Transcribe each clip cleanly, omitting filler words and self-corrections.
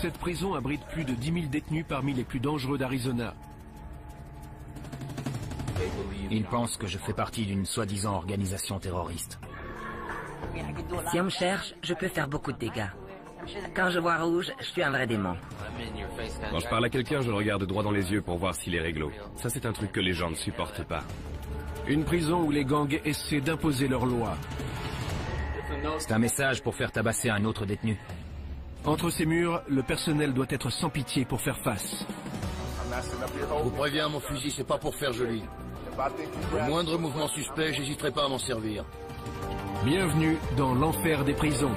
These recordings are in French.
Cette prison abrite plus de 10 000 détenus parmi les plus dangereux d'Arizona. Ils pensent que je fais partie d'une soi-disant organisation terroriste. Si on me cherche, je peux faire beaucoup de dégâts. Quand je vois rouge, je suis un vrai démon. Quand je parle à quelqu'un, je le regarde droit dans les yeux pour voir s'il est réglo. Ça, c'est un truc que les gens ne supportent pas. Une prison où les gangs essaient d'imposer leurs lois. C'est un message pour faire tabasser un autre détenu. Entre ces murs, le personnel doit être sans pitié pour faire face. Je vous préviens, mon fusil, c'est pas pour faire joli. Au moindre mouvement suspect, j'hésiterai pas à m'en servir. Bienvenue dans l'enfer des prisons.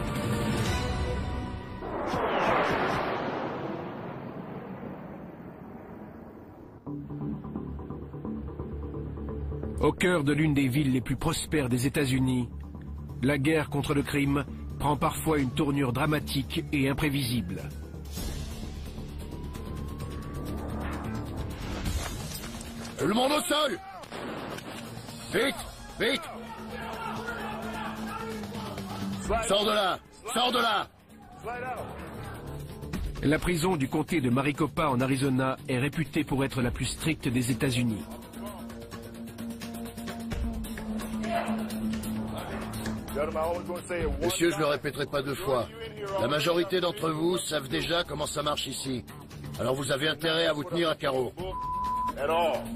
Au cœur de l'une des villes les plus prospères des États-Unis, la guerre contre le crime prend parfois une tournure dramatique et imprévisible. Tout le monde au sol! Vite! Vite! Sors de là! Sors de là! La prison du comté de Maricopa en Arizona est réputée pour être la plus stricte des États-Unis. Messieurs, je le répéterai pas deux fois. La majorité d'entre vous savent déjà comment ça marche ici. Alors vous avez intérêt à vous tenir à carreau.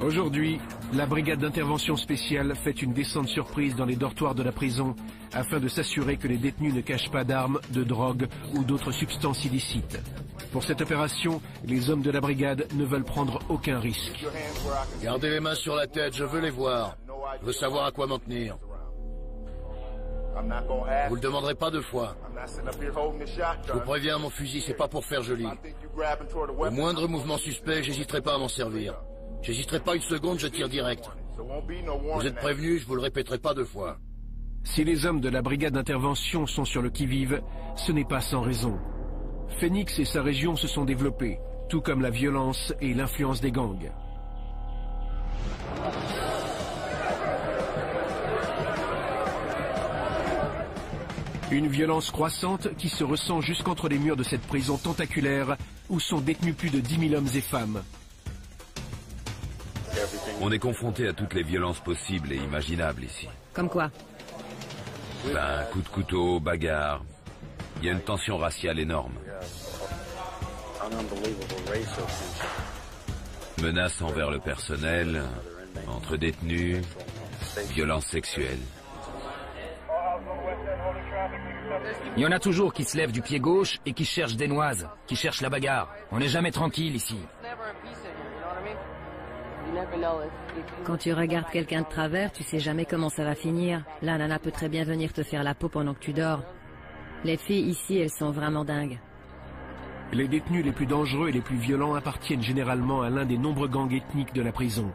Aujourd'hui, la brigade d'intervention spéciale fait une descente surprise dans les dortoirs de la prison afin de s'assurer que les détenus ne cachent pas d'armes, de drogue ou d'autres substances illicites. Pour cette opération, les hommes de la brigade ne veulent prendre aucun risque. Gardez les mains sur la tête, je veux les voir. Je veux savoir à quoi m'en tenir. Vous le demanderez pas deux fois. Je vous préviens, mon fusil, c'est pas pour faire joli. Au moindre mouvement suspect, j'hésiterai pas à m'en servir. J'hésiterai pas une seconde, je tire direct. Vous êtes prévenus, je vous le répéterai pas deux fois. Si les hommes de la brigade d'intervention sont sur le qui-vive, ce n'est pas sans raison. Phoenix et sa région se sont développés, tout comme la violence et l'influence des gangs. Une violence croissante qui se ressent jusqu'entre les murs de cette prison tentaculaire où sont détenus plus de 10 000 hommes et femmes. On est confronté à toutes les violences possibles et imaginables ici. Comme quoi? Ben, coups de couteau, bagarre. Il y a une tension raciale énorme. Menaces envers le personnel, entre détenus, violences sexuelles. Il y en a toujours qui se lèvent du pied gauche et qui cherchent des noises, qui cherchent la bagarre. On n'est jamais tranquille ici. Quand tu regardes quelqu'un de travers, tu sais jamais comment ça va finir. La nana peut très bien venir te faire la peau pendant que tu dors. Les filles ici, elles sont vraiment dingues. Les détenus les plus dangereux et les plus violents appartiennent généralement à l'un des nombreux gangs ethniques de la prison.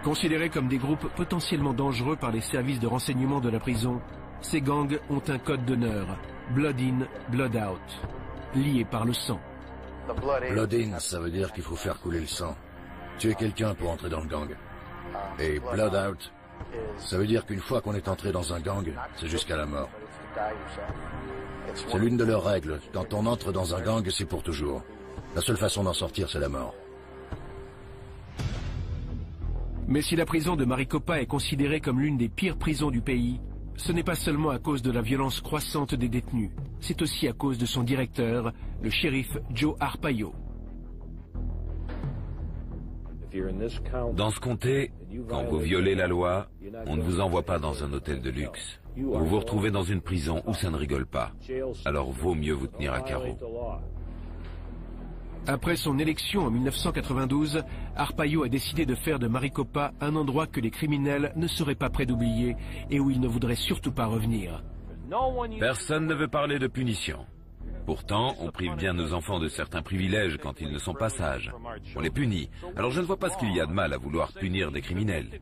Considérés comme des groupes potentiellement dangereux par les services de renseignement de la prison, ces gangs ont un code d'honneur, Blood in, Blood out, lié par le sang. Blood in, ça veut dire qu'il faut faire couler le sang. Tuer quelqu'un pour entrer dans le gang. Et blood out, ça veut dire qu'une fois qu'on est entré dans un gang, c'est jusqu'à la mort. C'est l'une de leurs règles. Quand on entre dans un gang, c'est pour toujours. La seule façon d'en sortir, c'est la mort. Mais si la prison de Maricopa est considérée comme l'une des pires prisons du pays, ce n'est pas seulement à cause de la violence croissante des détenus, c'est aussi à cause de son directeur, le shérif Joe Arpaio. Dans ce comté, quand vous violez la loi, on ne vous envoie pas dans un hôtel de luxe. Vous vous retrouvez dans une prison où ça ne rigole pas. Alors vaut mieux vous tenir à carreau. Après son élection en 1992, Arpaio a décidé de faire de Maricopa un endroit que les criminels ne seraient pas prêts d'oublier et où ils ne voudraient surtout pas revenir. Personne ne veut parler de punition. Pourtant, on prive bien nos enfants de certains privilèges quand ils ne sont pas sages. On les punit. Alors je ne vois pas ce qu'il y a de mal à vouloir punir des criminels.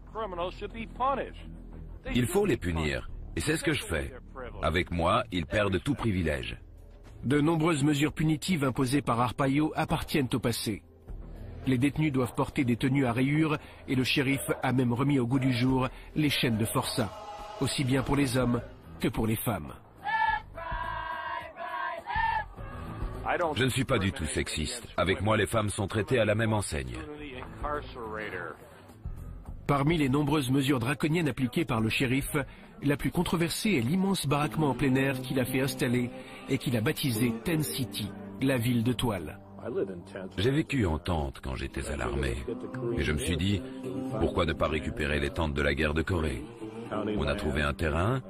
Il faut les punir. Et c'est ce que je fais. Avec moi, ils perdent tout privilège. De nombreuses mesures punitives imposées par Arpaio appartiennent au passé. Les détenus doivent porter des tenues à rayures et le shérif a même remis au goût du jour les chaînes de forçat, aussi bien pour les hommes que pour les femmes. Je ne suis pas du tout sexiste. Avec moi, les femmes sont traitées à la même enseigne. Parmi les nombreuses mesures draconiennes appliquées par le shérif, la plus controversée est l'immense baraquement en plein air qu'il a fait installer et qu'il a baptisé Tent City, la ville de toile. J'ai vécu en tente quand j'étais à l'armée. Et je me suis dit, pourquoi ne pas récupérer les tentes de la guerre de Corée? On a trouvé un terrain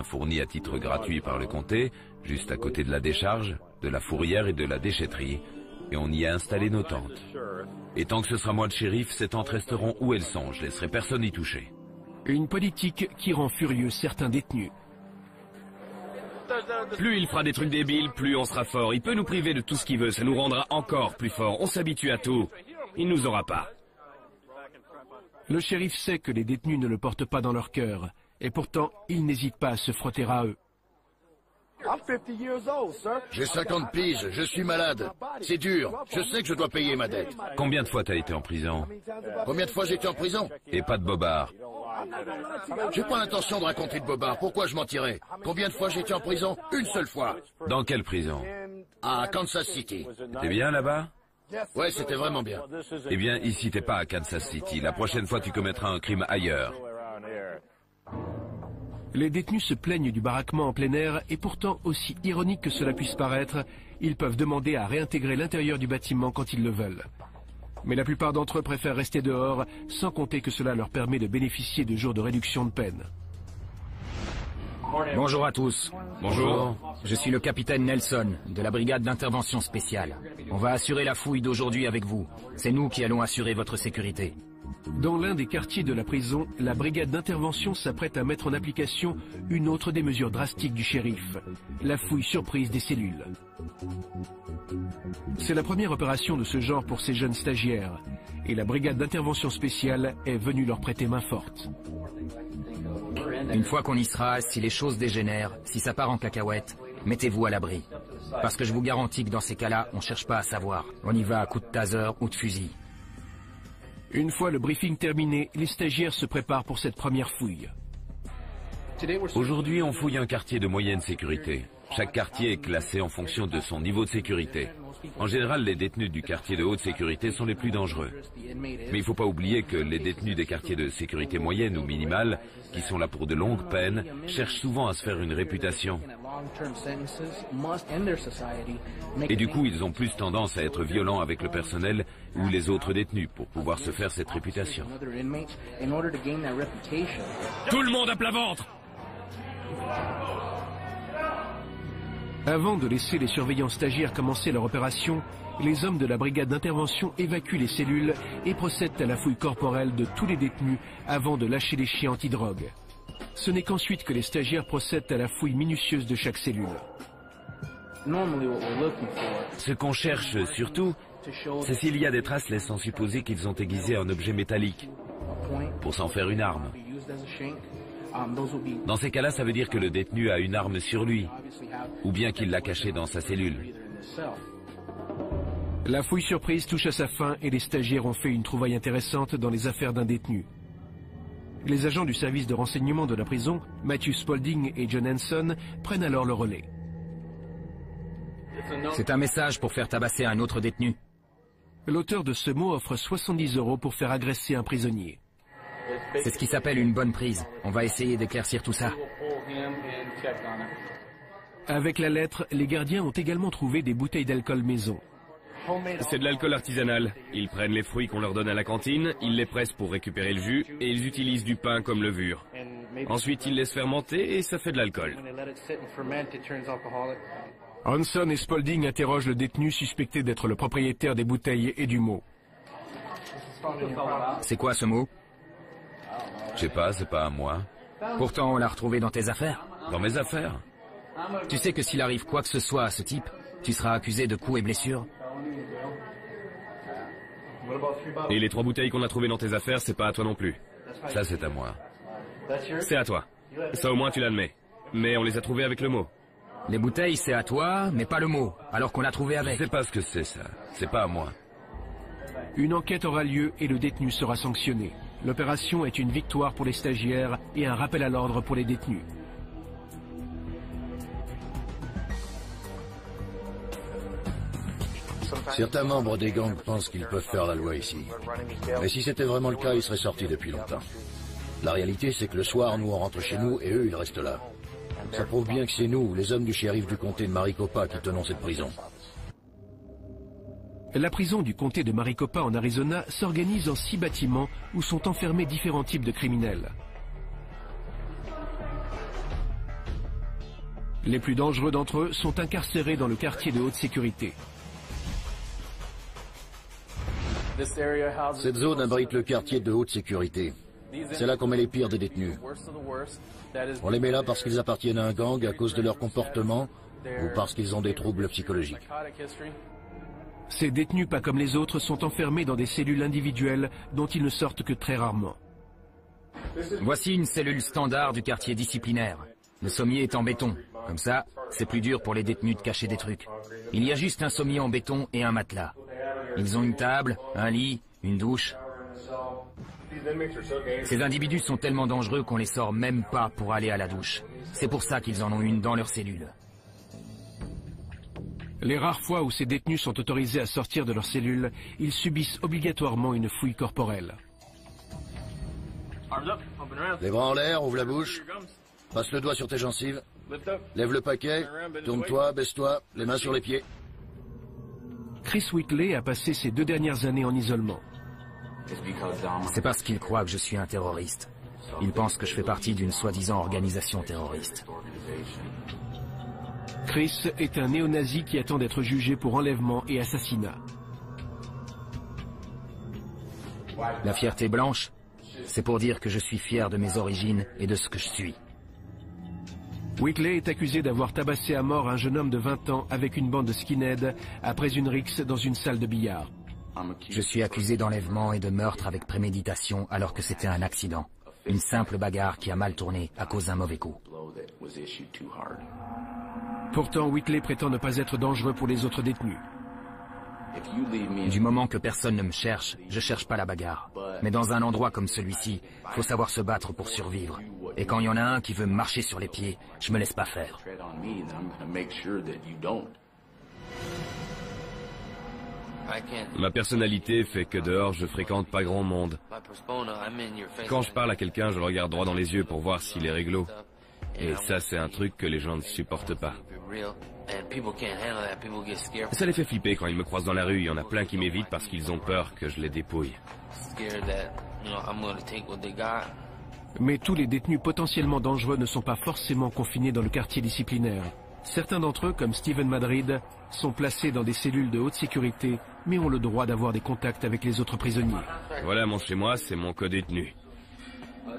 fourni à titre gratuit par le comté, juste à côté de la décharge, de la fourrière et de la déchetterie, et on y a installé nos tentes. Et tant que ce sera moi le shérif, ces tentes resteront où elles sont, je laisserai personne y toucher. Une politique qui rend furieux certains détenus. Plus il fera des trucs débiles, plus on sera fort. Il peut nous priver de tout ce qu'il veut, ça nous rendra encore plus forts. On s'habitue à tout. Il nous aura pas. Le shérif sait que les détenus ne le portent pas dans leur cœur, et pourtant il n'hésite pas à se frotter à eux. J'ai 50 piges, je suis malade. C'est dur, je sais que je dois payer ma dette. Combien de fois t'as été en prison? Combien de fois j'ai été en prison? Et pas de bobard. J'ai pas l'intention de raconter de bobard, pourquoi je mentirais? Combien de fois j'ai été en prison? Une seule fois. Dans quelle prison? À Kansas City. T'es bien là-bas? Ouais, c'était vraiment bien. Eh bien, ici t'es pas à Kansas City. La prochaine fois tu commettras un crime ailleurs. Les détenus se plaignent du baraquement en plein air et pourtant, aussi ironique que cela puisse paraître, ils peuvent demander à réintégrer l'intérieur du bâtiment quand ils le veulent. Mais la plupart d'entre eux préfèrent rester dehors, sans compter que cela leur permet de bénéficier de jours de réduction de peine. Bonjour à tous. Bonjour. Je suis le capitaine Nelson, de la brigade d'intervention spéciale. On va assurer la fouille d'aujourd'hui avec vous. C'est nous qui allons assurer votre sécurité. Dans l'un des quartiers de la prison, la brigade d'intervention s'apprête à mettre en application une autre des mesures drastiques du shérif, la fouille surprise des cellules. C'est la première opération de ce genre pour ces jeunes stagiaires, et la brigade d'intervention spéciale est venue leur prêter main forte. Une fois qu'on y sera, si les choses dégénèrent, si ça part en cacahuète, mettez-vous à l'abri. Parce que je vous garantis que dans ces cas-là, on cherche pas à savoir. On y va à coups de taser ou de fusil. Une fois le briefing terminé, les stagiaires se préparent pour cette première fouille. Aujourd'hui, on fouille un quartier de moyenne sécurité. Chaque quartier est classé en fonction de son niveau de sécurité. En général, les détenus du quartier de haute sécurité sont les plus dangereux. Mais il ne faut pas oublier que les détenus des quartiers de sécurité moyenne ou minimale, qui sont là pour de longues peines, cherchent souvent à se faire une réputation. Et du coup, ils ont plus tendance à être violents avec le personnel ou les autres détenus pour pouvoir se faire cette réputation. Tout le monde à plat ventre! Avant de laisser les surveillants stagiaires commencer leur opération, les hommes de la brigade d'intervention évacuent les cellules et procèdent à la fouille corporelle de tous les détenus avant de lâcher les chiens antidrogue. Ce n'est qu'ensuite que les stagiaires procèdent à la fouille minutieuse de chaque cellule. Ce qu'on cherche surtout, c'est s'il y a des traces laissant supposer qu'ils ont aiguisé un objet métallique pour s'en faire une arme. Dans ces cas-là, ça veut dire que le détenu a une arme sur lui, ou bien qu'il l'a cachée dans sa cellule. La fouille surprise touche à sa fin et les stagiaires ont fait une trouvaille intéressante dans les affaires d'un détenu. Les agents du service de renseignement de la prison, Matthew Spaulding et John Hanson, prennent alors le relais. C'est un message pour faire tabasser un autre détenu. L'auteur de ce mot offre 70 € pour faire agresser un prisonnier. C'est ce qui s'appelle une bonne prise. On va essayer d'éclaircir tout ça. Avec la lettre, les gardiens ont également trouvé des bouteilles d'alcool maison. C'est de l'alcool artisanal. Ils prennent les fruits qu'on leur donne à la cantine, ils les pressent pour récupérer le jus et ils utilisent du pain comme levure. Ensuite, ils laissent fermenter et ça fait de l'alcool. Hanson et Spaulding interrogent le détenu suspecté d'être le propriétaire des bouteilles et du mot. C'est quoi ce mot? Je sais pas, c'est pas à moi. Pourtant, on l'a retrouvé dans tes affaires. Dans mes affaires? Tu sais que s'il arrive quoi que ce soit à ce type, tu seras accusé de coups et blessures. Et les 3 bouteilles qu'on a trouvées dans tes affaires, c'est pas à toi non plus. Ça, c'est à moi. C'est à toi. Ça au moins tu l'admets. Mais on les a trouvées avec le mot. Les bouteilles, c'est à toi, mais pas le mot, alors qu'on l'a trouvé avec. Je sais pas ce que c'est ça. C'est pas à moi. Une enquête aura lieu et le détenu sera sanctionné. L'opération est une victoire pour les stagiaires et un rappel à l'ordre pour les détenus. Certains membres des gangs pensent qu'ils peuvent faire la loi ici. Mais si c'était vraiment le cas, ils seraient sortis depuis longtemps. La réalité, c'est que le soir, nous, on rentre chez nous et eux, ils restent là. Ça prouve bien que c'est nous, les hommes du shérif du comté de Maricopa, qui tenons cette prison. La prison du comté de Maricopa en Arizona s'organise en 6 bâtiments où sont enfermés différents types de criminels. Les plus dangereux d'entre eux sont incarcérés dans le quartier de haute sécurité. Cette zone abrite le quartier de haute sécurité. C'est là qu'on met les pires des détenus. On les met là parce qu'ils appartiennent à un gang à cause de leur comportement ou parce qu'ils ont des troubles psychologiques. Ces détenus, pas comme les autres, sont enfermés dans des cellules individuelles dont ils ne sortent que très rarement. Voici une cellule standard du quartier disciplinaire. Le sommier est en béton. Comme ça, c'est plus dur pour les détenus de cacher des trucs. Il y a juste un sommier en béton et un matelas. Ils ont une table, un lit, une douche. Ces individus sont tellement dangereux qu'on les sort même pas pour aller à la douche. C'est pour ça qu'ils en ont une dans leur cellule. Les rares fois où ces détenus sont autorisés à sortir de leur cellule, ils subissent obligatoirement une fouille corporelle. Les bras en l'air, ouvre la bouche. Passe le doigt sur tes gencives. Lève le paquet. Tourne-toi, baisse-toi, les mains sur les pieds. Chris Whitley a passé ses 2 dernières années en isolement. C'est parce qu'ils croient que je suis un terroriste. Ils pensent que je fais partie d'une soi-disant organisation terroriste. Chris est un néo-nazi qui attend d'être jugé pour enlèvement et assassinat. La fierté blanche, c'est pour dire que je suis fier de mes origines et de ce que je suis. Whitley est accusé d'avoir tabassé à mort un jeune homme de 20 ans avec une bande de skinheads après une rixe dans une salle de billard. Je suis accusé d'enlèvement et de meurtre avec préméditation alors que c'était un accident. Une simple bagarre qui a mal tourné à cause d'un mauvais coup. Pourtant, Whitley prétend ne pas être dangereux pour les autres détenus. Du moment que personne ne me cherche, je cherche pas la bagarre. Mais dans un endroit comme celui-ci, faut savoir se battre pour survivre. Et quand il y en a un qui veut me marcher sur les pieds, je me laisse pas faire. Ma personnalité fait que dehors, je fréquente pas grand monde. Quand je parle à quelqu'un, je le regarde droit dans les yeux pour voir s'il est réglo. Et ça, c'est un truc que les gens ne supportent pas. Ça les fait flipper quand ils me croisent dans la rue. Il y en a plein qui m'évitent parce qu'ils ont peur que je les dépouille. Mais tous les détenus potentiellement dangereux ne sont pas forcément confinés dans le quartier disciplinaire. Certains d'entre eux, comme Steven Madrid, sont placés dans des cellules de haute sécurité, mais ont le droit d'avoir des contacts avec les autres prisonniers. Voilà mon chez-moi, c'est mon co-détenu.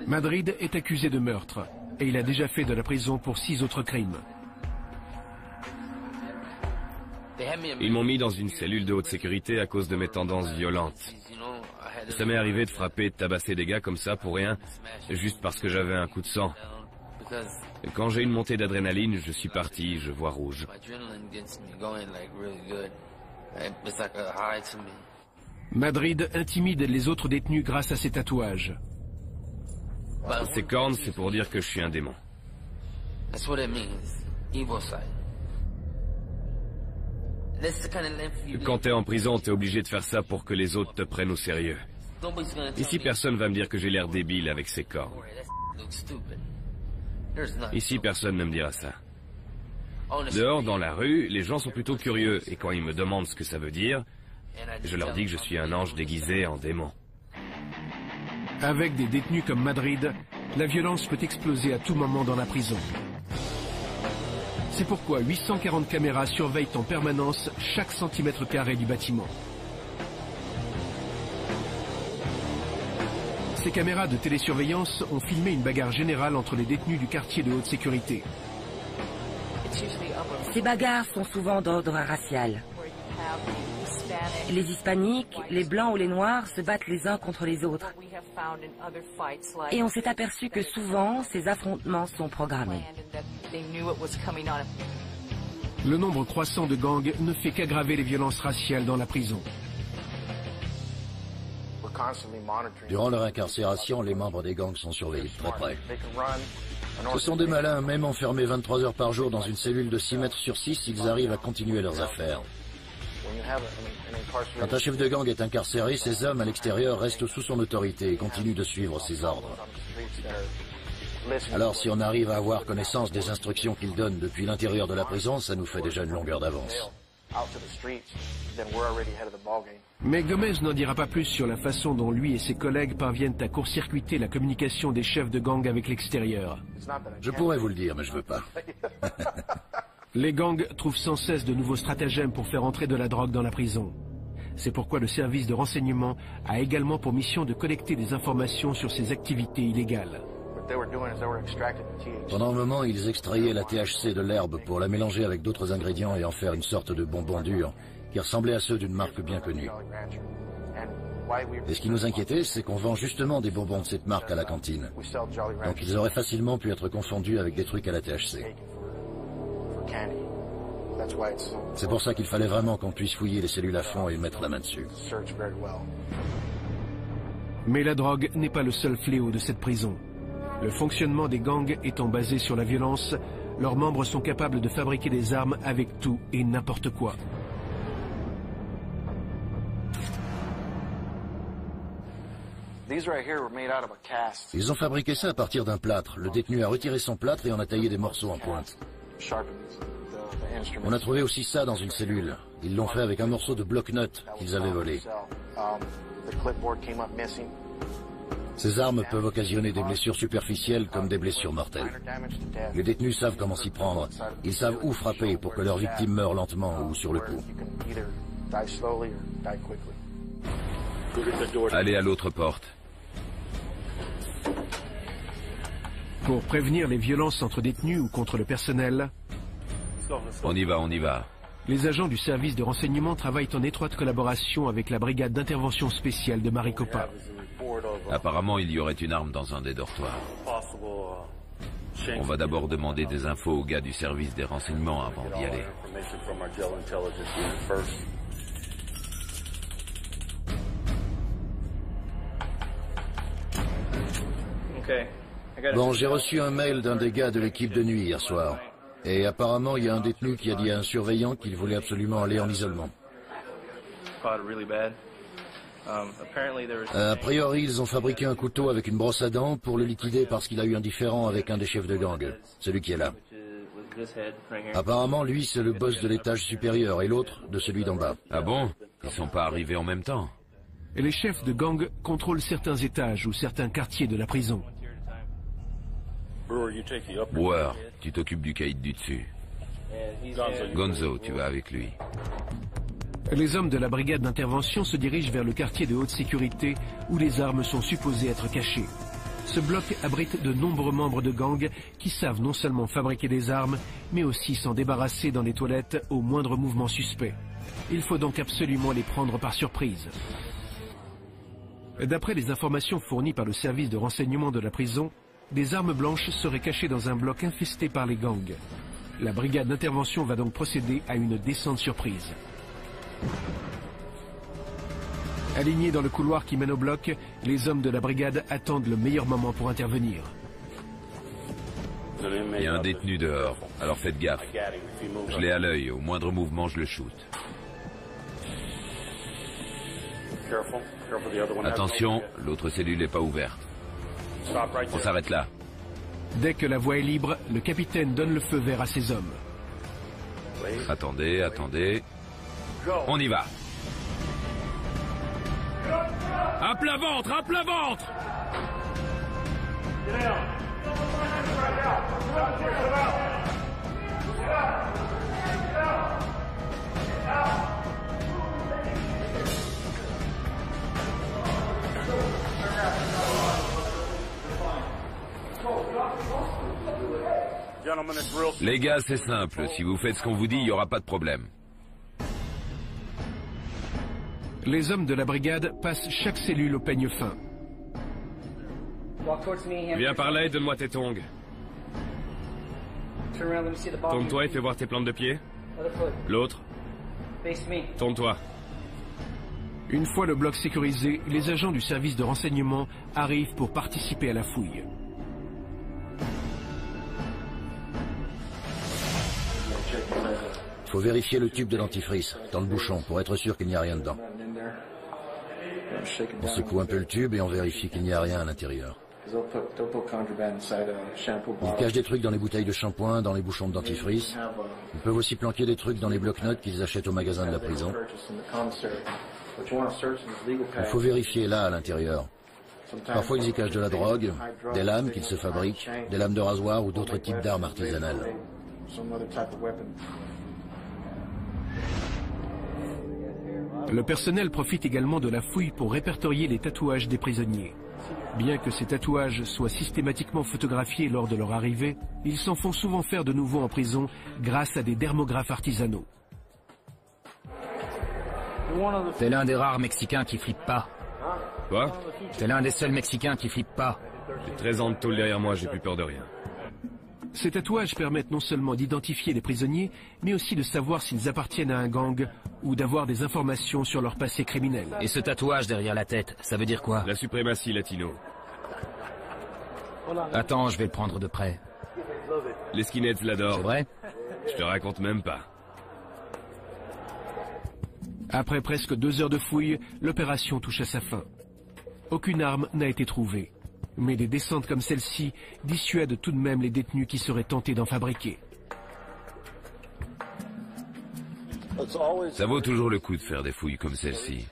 Madrid est accusé de meurtre, et il a déjà fait de la prison pour 6 autres crimes. Ils m'ont mis dans une cellule de haute sécurité à cause de mes tendances violentes. Ça m'est arrivé de frapper et de tabasser des gars comme ça pour rien, juste parce que j'avais un coup de sang. Et quand j'ai une montée d'adrénaline, je suis parti, je vois rouge. Madrid intimide les autres détenus grâce à ses tatouages. Ces cornes, c'est pour dire que je suis un démon. Quand t'es en prison, t'es obligé de faire ça pour que les autres te prennent au sérieux. Ici, personne va me dire que j'ai l'air débile avec ces cornes. Ici, personne ne me dira ça. Dehors, dans la rue, les gens sont plutôt curieux, et quand ils me demandent ce que ça veut dire, je leur dis que je suis un ange déguisé en démon. Avec des détenus comme Madrid, la violence peut exploser à tout moment dans la prison. C'est pourquoi 840 caméras surveillent en permanence chaque centimètre carré du bâtiment. Ces caméras de télésurveillance ont filmé une bagarre générale entre les détenus du quartier de haute sécurité. Ces bagarres sont souvent d'ordre racial. Les hispaniques, les blancs ou les noirs se battent les uns contre les autres. Et on s'est aperçu que souvent, ces affrontements sont programmés. Le nombre croissant de gangs ne fait qu'aggraver les violences raciales dans la prison. Durant leur incarcération, les membres des gangs sont surveillés de très près. Ce sont des malins, même enfermés 23 heures par jour dans une cellule de 6 mètres sur 6, ils arrivent à continuer leurs affaires. Quand un chef de gang est incarcéré, ses hommes à l'extérieur restent sous son autorité et continuent de suivre ses ordres. Alors si on arrive à avoir connaissance des instructions qu'il donne depuis l'intérieur de la prison, ça nous fait déjà une longueur d'avance. Mais Gomez n'en dira pas plus sur la façon dont lui et ses collègues parviennent à court-circuiter la communication des chefs de gang avec l'extérieur. Je pourrais vous le dire, mais je veux pas. Les gangs trouvent sans cesse de nouveaux stratagèmes pour faire entrer de la drogue dans la prison. C'est pourquoi le service de renseignement a également pour mission de collecter des informations sur ces activités illégales. Pendant un moment, ils extrayaient la THC de l'herbe pour la mélanger avec d'autres ingrédients et en faire une sorte de bonbon dur qui ressemblait à ceux d'une marque bien connue. Et ce qui nous inquiétait, c'est qu'on vend justement des bonbons de cette marque à la cantine. Donc ils auraient facilement pu être confondus avec des trucs à la THC. C'est pour ça qu'il fallait vraiment qu'on puisse fouiller les cellules à fond et mettre la main dessus. Mais la drogue n'est pas le seul fléau de cette prison. Le fonctionnement des gangs étant basé sur la violence, leurs membres sont capables de fabriquer des armes avec tout et n'importe quoi. Ils ont fabriqué ça à partir d'un plâtre. Le détenu a retiré son plâtre et en a taillé des morceaux en pointe. On a trouvé aussi ça dans une cellule. Ils l'ont fait avec un morceau de bloc-notes qu'ils avaient volé. Ces armes peuvent occasionner des blessures superficielles comme des blessures mortelles. Les détenus savent comment s'y prendre. Ils savent où frapper pour que leur victime meure lentement ou sur le coup. Allez à l'autre porte. Pour prévenir les violences entre détenus ou contre le personnel, On y va, on y va. les agents du service de renseignement travaillent en étroite collaboration avec la brigade d'intervention spéciale de Maricopa. Apparemment, il y aurait une arme dans un des dortoirs. On va d'abord demander des infos aux gars du service des renseignements avant d'y aller. Bon, j'ai reçu un mail d'un des gars de l'équipe de nuit hier soir. Et apparemment, il y a un détenu qui a dit à un surveillant qu'il voulait absolument aller en isolement. A priori, ils ont fabriqué un couteau avec une brosse à dents pour le liquider parce qu'il a eu un différend avec un des chefs de gang, celui qui est là. Apparemment, lui, c'est le boss de l'étage supérieur et l'autre de celui d'en bas. Ah bon? Ils sont pas arrivés en même temps? Et les chefs de gang contrôlent certains étages ou certains quartiers de la prison. Brewer, tu t'occupes du caïd du dessus. Gonzo, tu vas avec lui. Les hommes de la brigade d'intervention se dirigent vers le quartier de haute sécurité où les armes sont supposées être cachées. Ce bloc abrite de nombreux membres de gang qui savent non seulement fabriquer des armes, mais aussi s'en débarrasser dans les toilettes au moindre mouvement suspect. Il faut donc absolument les prendre par surprise. D'après les informations fournies par le service de renseignement de la prison, des armes blanches seraient cachées dans un bloc infesté par les gangs. La brigade d'intervention va donc procéder à une descente surprise. Alignés dans le couloir qui mène au bloc, les hommes de la brigade attendent le meilleur moment pour intervenir. Il y a un détenu dehors, alors faites gaffe. Je l'ai à l'œil, au moindre mouvement je le shoot. Attention, l'autre cellule n'est pas ouverte. On s'arrête là. Dès que la voie est libre, le capitaine donne le feu vert à ses hommes. Attendez, attendez. On y va. À plat ventre, à plat ventre! Les gars, c'est simple. Si vous faites ce qu'on vous dit, il n'y aura pas de problème. Les hommes de la brigade passent chaque cellule au peigne fin. Viens par là et donne-moi tes tongs. Tourne-toi et fais voir tes plantes de pied. L'autre. Tourne-toi. Une fois le bloc sécurisé, les agents du service de renseignement arrivent pour participer à la fouille. Faut vérifier le tube de dentifrice, dans le bouchon, pour être sûr qu'il n'y a rien dedans. On secoue un peu le tube et on vérifie qu'il n'y a rien à l'intérieur. Ils cachent des trucs dans les bouteilles de shampoing, dans les bouchons de dentifrice. Ils peuvent aussi planquer des trucs dans les blocs-notes qu'ils achètent au magasin de la prison. Il faut vérifier là, à l'intérieur. Parfois ils y cachent de la drogue, des lames qu'ils se fabriquent, des lames de rasoir ou d'autres types d'armes artisanales. Le personnel profite également de la fouille pour répertorier les tatouages des prisonniers. Bien que ces tatouages soient systématiquement photographiés lors de leur arrivée, ils s'en font souvent faire de nouveau en prison grâce à des dermographes artisanaux. T'es l'un des rares Mexicains qui flippe pas. Quoi? T'es l'un des seuls Mexicains qui flippe pas. J'ai 13 ans de tôle derrière moi, j'ai plus peur de rien. Ces tatouages permettent non seulement d'identifier les prisonniers, mais aussi de savoir s'ils appartiennent à un gang ou d'avoir des informations sur leur passé criminel. Et ce tatouage derrière la tête, ça veut dire quoi? La suprématie latino. Attends, je vais le prendre de près. Les skinheads l'adorent. C'est vrai? Je te raconte même pas. Après presque 2 heures de fouille, l'opération touche à sa fin. Aucune arme n'a été trouvée. Mais des descentes comme celle-ci dissuadent tout de même les détenus qui seraient tentés d'en fabriquer. Ça vaut toujours le coup de faire des fouilles comme celle-ci.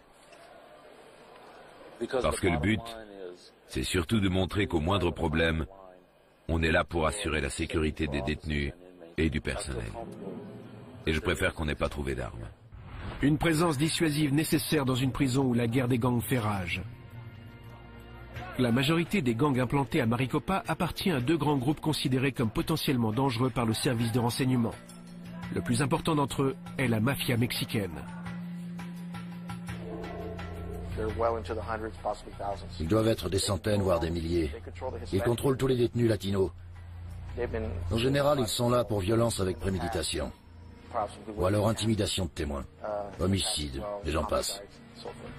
Parce que le but, c'est surtout de montrer qu'au moindre problème, on est là pour assurer la sécurité des détenus et du personnel. Et je préfère qu'on n'ait pas trouvé d'armes. Une présence dissuasive nécessaire dans une prison où la guerre des gangs fait rage. La majorité des gangs implantés à Maricopa appartient à 2 grands groupes considérés comme potentiellement dangereux par le service de renseignement. Le plus important d'entre eux est la mafia mexicaine. Ils doivent être des centaines, voire des milliers. Ils contrôlent tous les détenus latinos. En général, ils sont là pour violence avec préméditation. Ou alors intimidation de témoins, homicide, et j'en passe.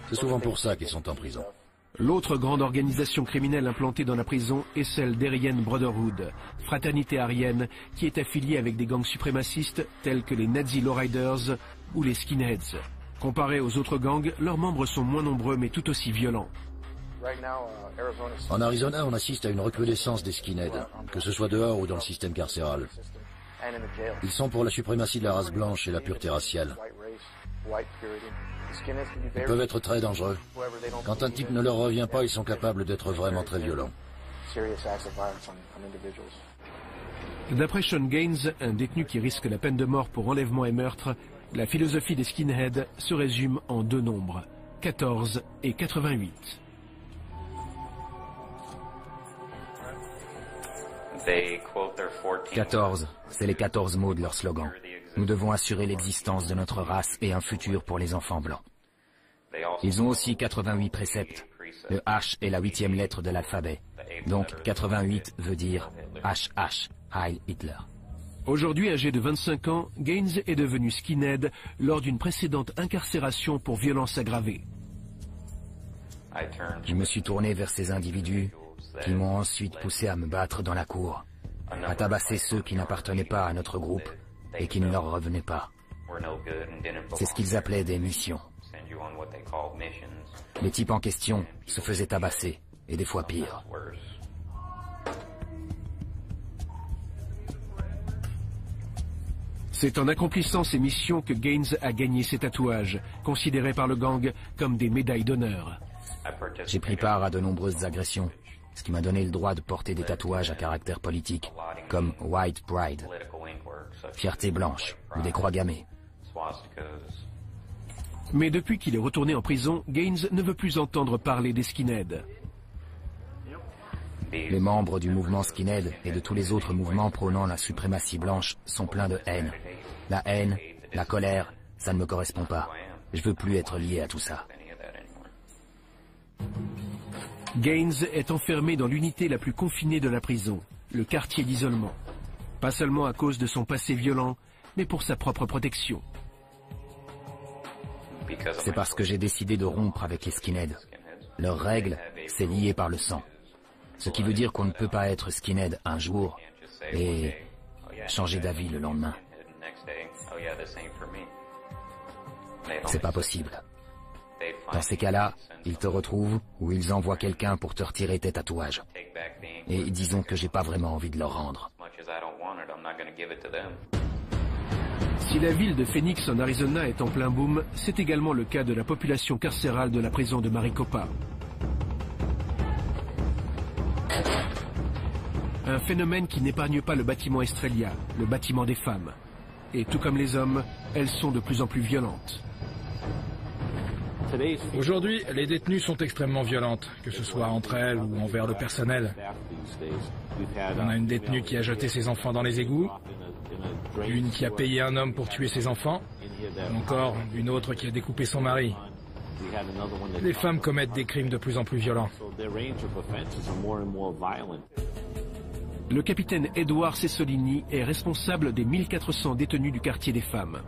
C'est souvent pour ça qu'ils sont en prison. L'autre grande organisation criminelle implantée dans la prison est celle d'Aryan Brotherhood, fraternité aryenne qui est affiliée avec des gangs suprémacistes tels que les Nazi Lowriders ou les Skinheads. Comparés aux autres gangs, leurs membres sont moins nombreux mais tout aussi violents. En Arizona, on assiste à une recrudescence des skinheads, que ce soit dehors ou dans le système carcéral. Ils sont pour la suprématie de la race blanche et la pureté raciale. Ils peuvent être très dangereux. Quand un type ne leur revient pas, ils sont capables d'être vraiment très violents. D'après Sean Gaines, un détenu qui risque la peine de mort pour enlèvement et meurtre, la philosophie des skinheads se résume en 2 nombres, 14 et 88. « 14, c'est les 14 mots de leur slogan. Nous devons assurer l'existence de notre race et un futur pour les enfants blancs. Ils ont aussi 88 préceptes. Le H est la 8e lettre de l'alphabet. Donc 88 veut dire HH, Heil Hitler. » Aujourd'hui âgé de 25 ans, Gaines est devenu skinhead lors d'une précédente incarcération pour violence aggravée. Je me suis tourné vers ces individus qui m'ont ensuite poussé à me battre dans la cour, à tabasser ceux qui n'appartenaient pas à notre groupe et qui ne leur revenaient pas. C'est ce qu'ils appelaient des missions. Les types en question se faisaient tabasser, et des fois pire. C'est en accomplissant ces missions que Gaines a gagné ses tatouages, considérés par le gang comme des médailles d'honneur. J'ai pris part à de nombreuses agressions, ce qui m'a donné le droit de porter des tatouages à caractère politique, comme White Pride, fierté blanche, ou des croix gammées. Mais depuis qu'il est retourné en prison, Gaines ne veut plus entendre parler des skinheads. Les membres du mouvement skinhead et de tous les autres mouvements prônant la suprématie blanche sont pleins de haine. La haine, la colère, ça ne me correspond pas. Je veux plus être lié à tout ça. Gaines est enfermé dans l'unité la plus confinée de la prison, le quartier d'isolement. Pas seulement à cause de son passé violent, mais pour sa propre protection. C'est parce que j'ai décidé de rompre avec les skinheads. Leur règle, c'est lié par le sang. Ce qui veut dire qu'on ne peut pas être skinhead un jour et changer d'avis le lendemain. C'est pas possible. Dans ces cas-là, ils te retrouvent ou ils envoient quelqu'un pour te retirer tes tatouages. Et disons que j'ai pas vraiment envie de leur rendre. Si la ville de Phoenix en Arizona est en plein boom, c'est également le cas de la population carcérale de la prison de Maricopa. Un phénomène qui n'épargne pas le bâtiment Estrella, le bâtiment des femmes. Et tout comme les hommes, elles sont de plus en plus violentes. Aujourd'hui, les détenues sont extrêmement violentes, que ce soit entre elles ou envers le personnel. On a une détenue qui a jeté ses enfants dans les égouts, une qui a payé un homme pour tuer ses enfants, ou encore une autre qui a découpé son mari. Les femmes commettent des crimes de plus en plus violents. Le capitaine Edouard Cessolini est responsable des 1400 détenus du quartier des femmes.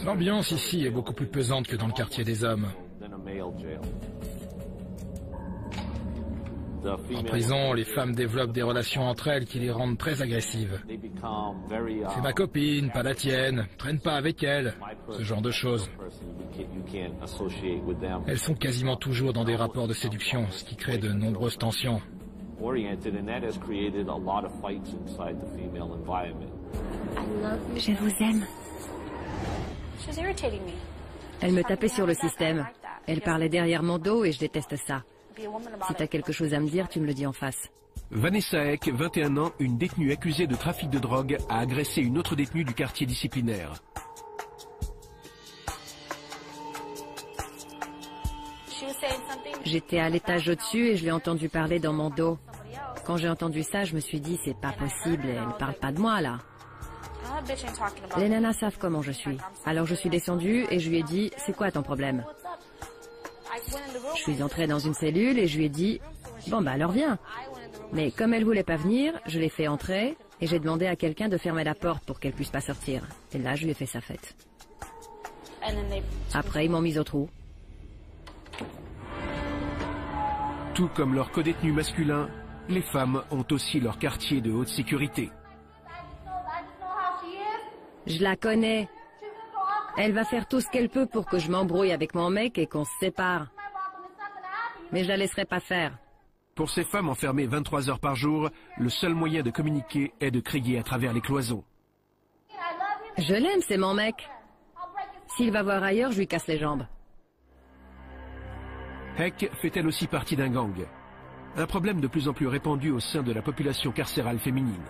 L'ambiance ici est beaucoup plus pesante que dans le quartier des hommes. En prison, les femmes développent des relations entre elles qui les rendent très agressives. C'est ma copine, pas la tienne, traîne pas avec elle, ce genre de choses. Elles sont quasiment toujours dans des rapports de séduction, ce qui crée de nombreuses tensions. Je vous aime. Elle me tapait sur le système. Elle parlait derrière mon dos et je déteste ça. Si t'as quelque chose à me dire, tu me le dis en face. Vanessa Eck, 21 ans, une détenue accusée de trafic de drogue, a agressé une autre détenue du quartier disciplinaire. J'étais à l'étage au-dessus et je l'ai entendu parler dans mon dos. Quand j'ai entendu ça, je me suis dit, c'est pas possible, elle parle pas de moi là. Les nanas savent comment je suis. Alors je suis descendue et je lui ai dit, c'est quoi ton problème? Je suis entrée dans une cellule et je lui ai dit, bon bah alors viens. Mais comme elle voulait pas venir, je l'ai fait entrer et j'ai demandé à quelqu'un de fermer la porte pour qu'elle puisse pas sortir. Et là, je lui ai fait sa fête. Après, ils m'ont mise au trou. Tout comme leurs codétenus masculins, les femmes ont aussi leur quartier de haute sécurité. Je la connais. Elle va faire tout ce qu'elle peut pour que je m'embrouille avec mon mec et qu'on se sépare. Mais je la laisserai pas faire. Pour ces femmes enfermées 23 heures par jour, le seul moyen de communiquer est de crier à travers les cloisons. Je l'aime, c'est mon mec. S'il va voir ailleurs, je lui casse les jambes. Heck fait elle aussi partie d'un gang. Un problème de plus en plus répandu au sein de la population carcérale féminine.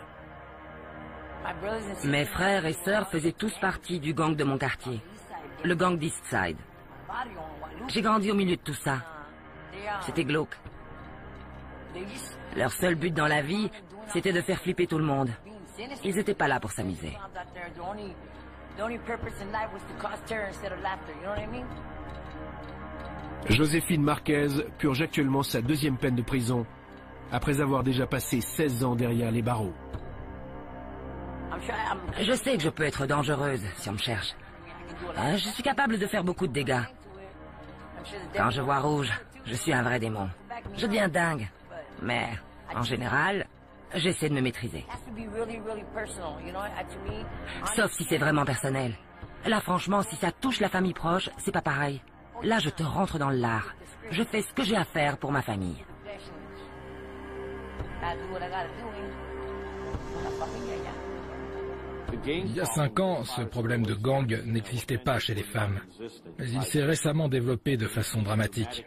Mes frères et sœurs faisaient tous partie du gang de mon quartier, le gang d'East Side. J'ai grandi au milieu de tout ça. C'était glauque. Leur seul but dans la vie, c'était de faire flipper tout le monde. Ils n'étaient pas là pour s'amuser. Joséphine Marquez purge actuellement sa deuxième peine de prison, après avoir déjà passé 16 ans derrière les barreaux. Je sais que je peux être dangereuse si on me cherche. Je suis capable de faire beaucoup de dégâts. Quand je vois rouge, je suis un vrai démon. Je deviens dingue. Mais, en général, j'essaie de me maîtriser. Sauf si c'est vraiment personnel. Là, franchement, si ça touche la famille proche, c'est pas pareil. Là, je te rentre dans le lard. Je fais ce que j'ai à faire pour ma famille. Il y a 5 ans, ce problème de gang n'existait pas chez les femmes. Mais il s'est récemment développé de façon dramatique.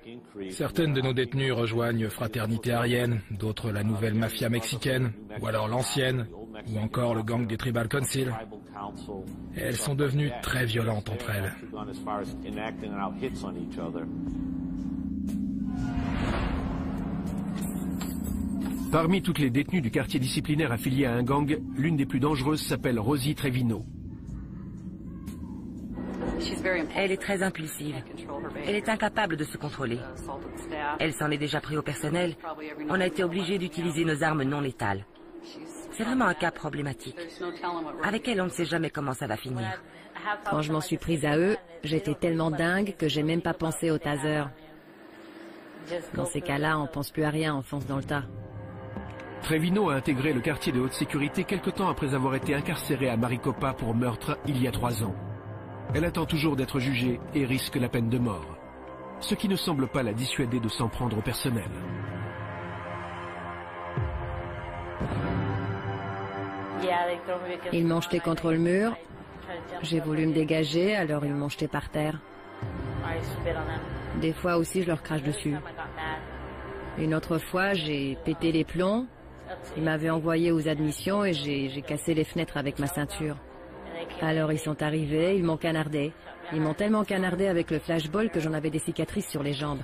Certaines de nos détenues rejoignent Fraternité Arienne, d'autres la nouvelle mafia mexicaine, ou alors l'ancienne, ou encore le gang des Tribal Council. Et elles sont devenues très violentes entre elles. Parmi toutes les détenues du quartier disciplinaire affiliées à un gang, l'une des plus dangereuses s'appelle Rosie Trevino. Elle est très impulsive. Elle est incapable de se contrôler. Elle s'en est déjà pris au personnel. On a été obligé d'utiliser nos armes non létales. C'est vraiment un cas problématique. Avec elle, on ne sait jamais comment ça va finir. Quand je m'en suis prise à eux, j'étais tellement dingue que j'ai même pas pensé au taser. Dans ces cas-là, on pense plus à rien, on fonce dans le tas. Trevino a intégré le quartier de haute sécurité quelque temps après avoir été incarcérée à Maricopa pour meurtre il y a 3 ans. Elle attend toujours d'être jugée et risque la peine de mort, ce qui ne semble pas la dissuader de s'en prendre au personnel. Ils m'ont jeté contre le mur. J'ai voulu me dégager, alors ils m'ont jeté par terre. Des fois aussi, je leur crache dessus. Une autre fois, j'ai pété les plombs. Ils m'avaient envoyé aux admissions et j'ai cassé les fenêtres avec ma ceinture. Alors ils sont arrivés, ils m'ont canardé. Ils m'ont tellement canardé avec le flashball que j'en avais des cicatrices sur les jambes.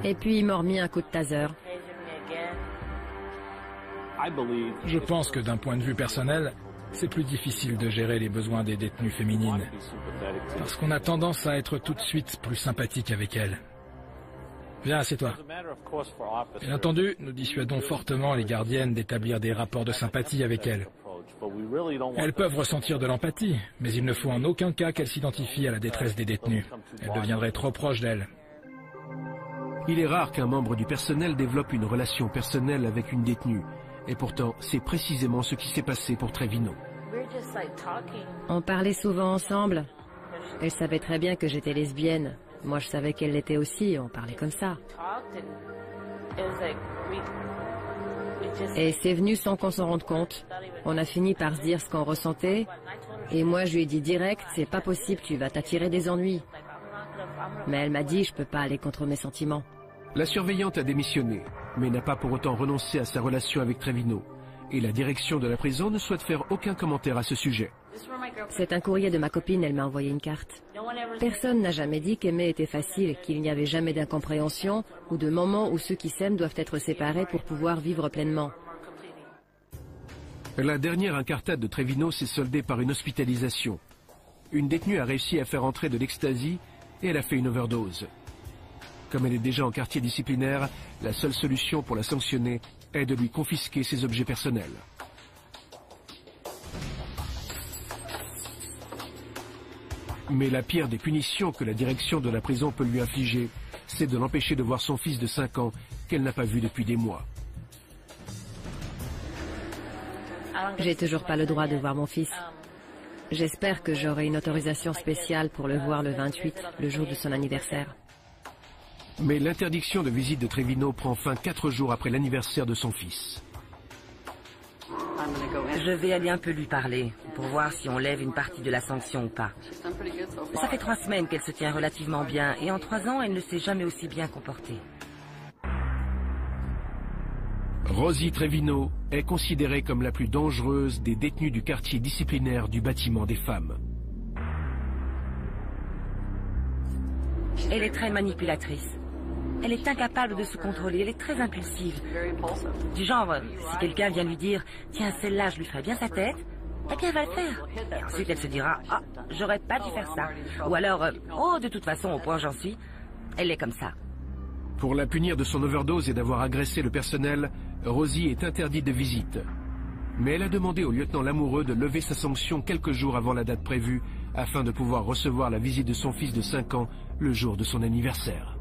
Et puis ils m'ont remis un coup de taser. Je pense que d'un point de vue personnel, c'est plus difficile de gérer les besoins des détenues féminines. Parce qu'on a tendance à être tout de suite plus sympathique avec elles. Viens, assieds-toi. Bien entendu, nous dissuadons fortement les gardiennes d'établir des rapports de sympathie avec elles. Elles peuvent ressentir de l'empathie, mais il ne faut en aucun cas qu'elles s'identifient à la détresse des détenues. Elles deviendraient trop proches d'elles. Il est rare qu'un membre du personnel développe une relation personnelle avec une détenue. Et pourtant, c'est précisément ce qui s'est passé pour Trevino. On parlait souvent ensemble. Elle savait très bien que j'étais lesbienne. Moi, je savais qu'elle l'était aussi. On parlait comme ça. Et c'est venu sans qu'on s'en rende compte. On a fini par se dire ce qu'on ressentait. Et moi, je lui ai dit direct, c'est pas possible, tu vas t'attirer des ennuis. Mais elle m'a dit, je peux pas aller contre mes sentiments. La surveillante a démissionné, mais n'a pas pour autant renoncé à sa relation avec Trevino. Et la direction de la prison ne souhaite faire aucun commentaire à ce sujet. C'est un courrier de ma copine, elle m'a envoyé une carte. Personne n'a jamais dit qu'aimer était facile, qu'il n'y avait jamais d'incompréhension ou de moment où ceux qui s'aiment doivent être séparés pour pouvoir vivre pleinement. La dernière incartade de Trevino s'est soldée par une hospitalisation. Une détenue a réussi à faire entrer de l'ecstasy et elle a fait une overdose. Comme elle est déjà en quartier disciplinaire, la seule solution pour la sanctionner est de lui confisquer ses objets personnels. Mais la pire des punitions que la direction de la prison peut lui infliger, c'est de l'empêcher de voir son fils de 5 ans qu'elle n'a pas vu depuis des mois. J'ai toujours pas le droit de voir mon fils. J'espère que j'aurai une autorisation spéciale pour le voir le 28, le jour de son anniversaire. Mais l'interdiction de visite de Trevino prend fin 4 jours après l'anniversaire de son fils. Je vais aller un peu lui parler, pour voir si on lève une partie de la sanction ou pas. Ça fait 3 semaines qu'elle se tient relativement bien, et en 3 ans, elle ne s'est jamais aussi bien comportée. Rosie Trevino est considérée comme la plus dangereuse des détenues du quartier disciplinaire du bâtiment des femmes. Elle est très manipulatrice. Elle est incapable de se contrôler, elle est très impulsive. Du genre, si quelqu'un vient lui dire « Tiens, celle-là, je lui ferai bien sa tête », eh bien, elle va le faire. Et ensuite, elle se dira « Ah, j'aurais pas dû faire ça ». Ou alors « Oh, de toute façon, au point où j'en suis, elle est comme ça ». Pour la punir de son overdose et d'avoir agressé le personnel, Rosie est interdite de visite. Mais elle a demandé au lieutenant Lamoureux de lever sa sanction quelques jours avant la date prévue, afin de pouvoir recevoir la visite de son fils de 5 ans le jour de son anniversaire.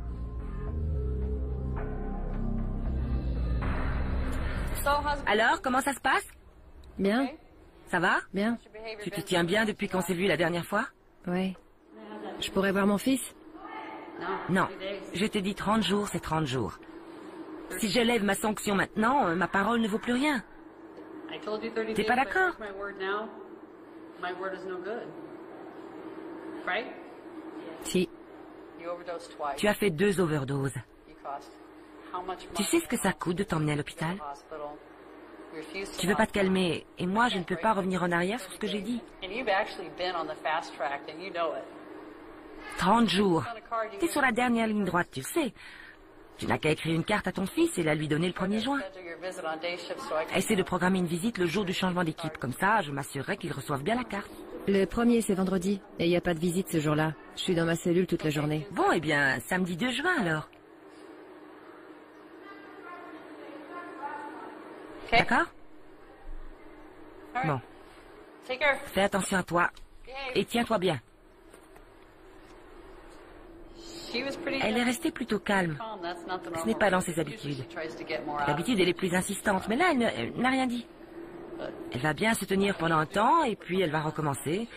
Alors, comment ça se passe? Bien, Ça va? bien. Tu te tiens bien depuis qu'on s'est vu la dernière fois? Ouais. Je pourrais voir mon fils? Non, je te dis 30 jours, c'est 30 jours. Si je lève ma sanction maintenant, ma parole ne vaut plus rien. T'es pas d'accord? Si. Tu as fait 2 overdoses. Tu sais ce que ça coûte de t'emmener à l'hôpital? Tu veux pas te calmer, et moi je ne peux pas revenir en arrière sur ce que j'ai dit. 30 jours. T'es sur la dernière ligne droite, tu le sais. Tu n'as qu'à écrire une carte à ton fils et la lui donner le 1er juin. Essaie de programmer une visite le jour du changement d'équipe, comme ça je m'assurerai qu'il reçoive bien la carte. Le 1er, c'est vendredi, et il n'y a pas de visite ce jour-là. Je suis dans ma cellule toute la journée. Bon, eh bien, samedi 2 juin alors. D'accord? Bon. Fais attention à toi. Et tiens-toi bien. Elle est restée plutôt calme. Ce n'est pas dans ses habitudes. D'habitude, elle est plus insistante, mais là, elle n'a rien dit. Elle va bien se tenir pendant un temps, et puis elle va recommencer.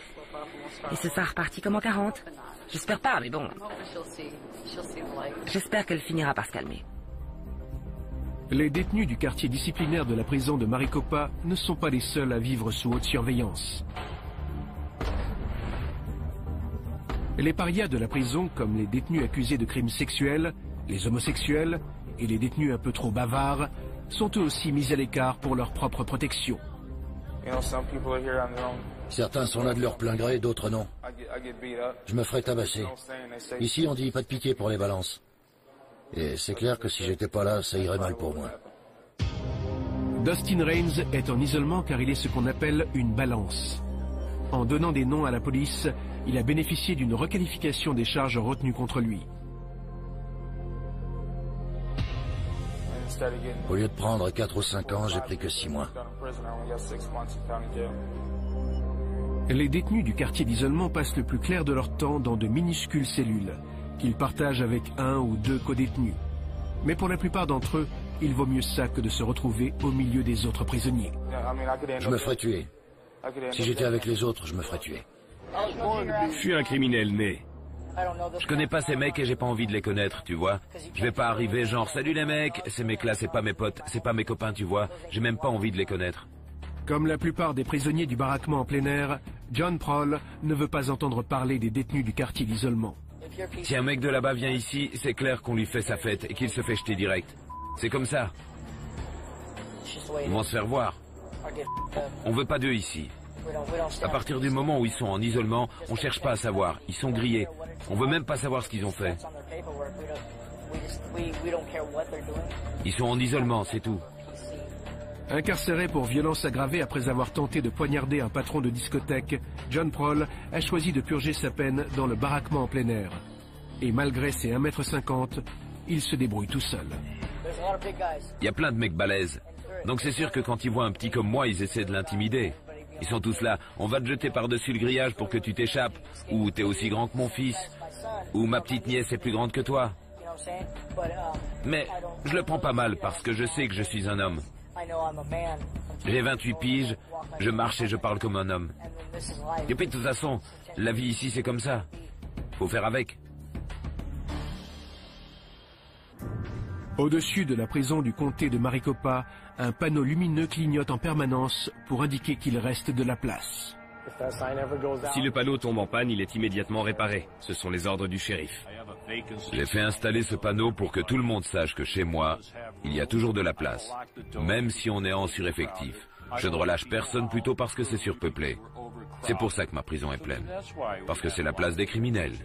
Et ce sera reparti comme en 40. J'espère pas, mais bon. J'espère qu'elle finira par se calmer. Les détenus du quartier disciplinaire de la prison de Maricopa ne sont pas les seuls à vivre sous haute surveillance. Les parias de la prison, comme les détenus accusés de crimes sexuels, les homosexuels et les détenus un peu trop bavards, sont eux aussi mis à l'écart pour leur propre protection. Certains sont là de leur plein gré, d'autres non. Je me ferais tabasser. Ici, on dit pas de pitié pour les balances. Et c'est clair que si j'étais pas là, ça irait mal pour moi. Dustin Raines est en isolement car il est ce qu'on appelle une balance. En donnant des noms à la police, il a bénéficié d'une requalification des charges retenues contre lui. Au lieu de prendre 4 ou 5 ans, j'ai pris que 6 mois. Les détenus du quartier d'isolement passent le plus clair de leur temps dans de minuscules cellules, qu'ils partagent avec 1 ou 2 codétenus. Mais pour la plupart d'entre eux, il vaut mieux ça que de se retrouver au milieu des autres prisonniers. Je me ferais tuer. Si j'étais avec les autres, je me ferais tuer. Je suis un criminel né. Je connais pas ces mecs et j'ai pas envie de les connaître, tu vois. Je vais pas arriver genre, salut les mecs, ces mecs-là, c'est pas mes potes, c'est pas mes copains, tu vois. J'ai même pas envie de les connaître. Comme la plupart des prisonniers du baraquement en plein air, John Prohl ne veut pas entendre parler des détenus du quartier d'isolement. Si un mec de là-bas vient ici, c'est clair qu'on lui fait sa fête et qu'il se fait jeter direct. C'est comme ça. Ils vont se faire voir. On veut pas d'eux ici. À partir du moment où ils sont en isolement, on cherche pas à savoir. Ils sont grillés. On veut même pas savoir ce qu'ils ont fait. Ils sont en isolement, c'est tout. Incarcéré pour violence aggravée après avoir tenté de poignarder un patron de discothèque, John Prohl a choisi de purger sa peine dans le baraquement en plein air. Et malgré ses 1,50 m, il se débrouille tout seul. Il y a plein de mecs balèzes. Donc c'est sûr que quand ils voient un petit comme moi, ils essaient de l'intimider. Ils sont tous là. On va te jeter par-dessus le grillage pour que tu t'échappes. Ou t'es aussi grand que mon fils. Ou ma petite nièce est plus grande que toi. Mais je le prends pas mal parce que je sais que je suis un homme. J'ai 28 piges, je marche et je parle comme un homme. Et puis de toute façon, la vie ici c'est comme ça. Faut faire avec. Au-dessus de la prison du comté de Maricopa, un panneau lumineux clignote en permanence pour indiquer qu'il reste de la place. Si le panneau tombe en panne, il est immédiatement réparé. Ce sont les ordres du shérif. J'ai fait installer ce panneau pour que tout le monde sache que chez moi, il y a toujours de la place. Même si on est en sureffectif. Je ne relâche personne plutôt parce que c'est surpeuplé. C'est pour ça que ma prison est pleine. Parce que c'est la place des criminels.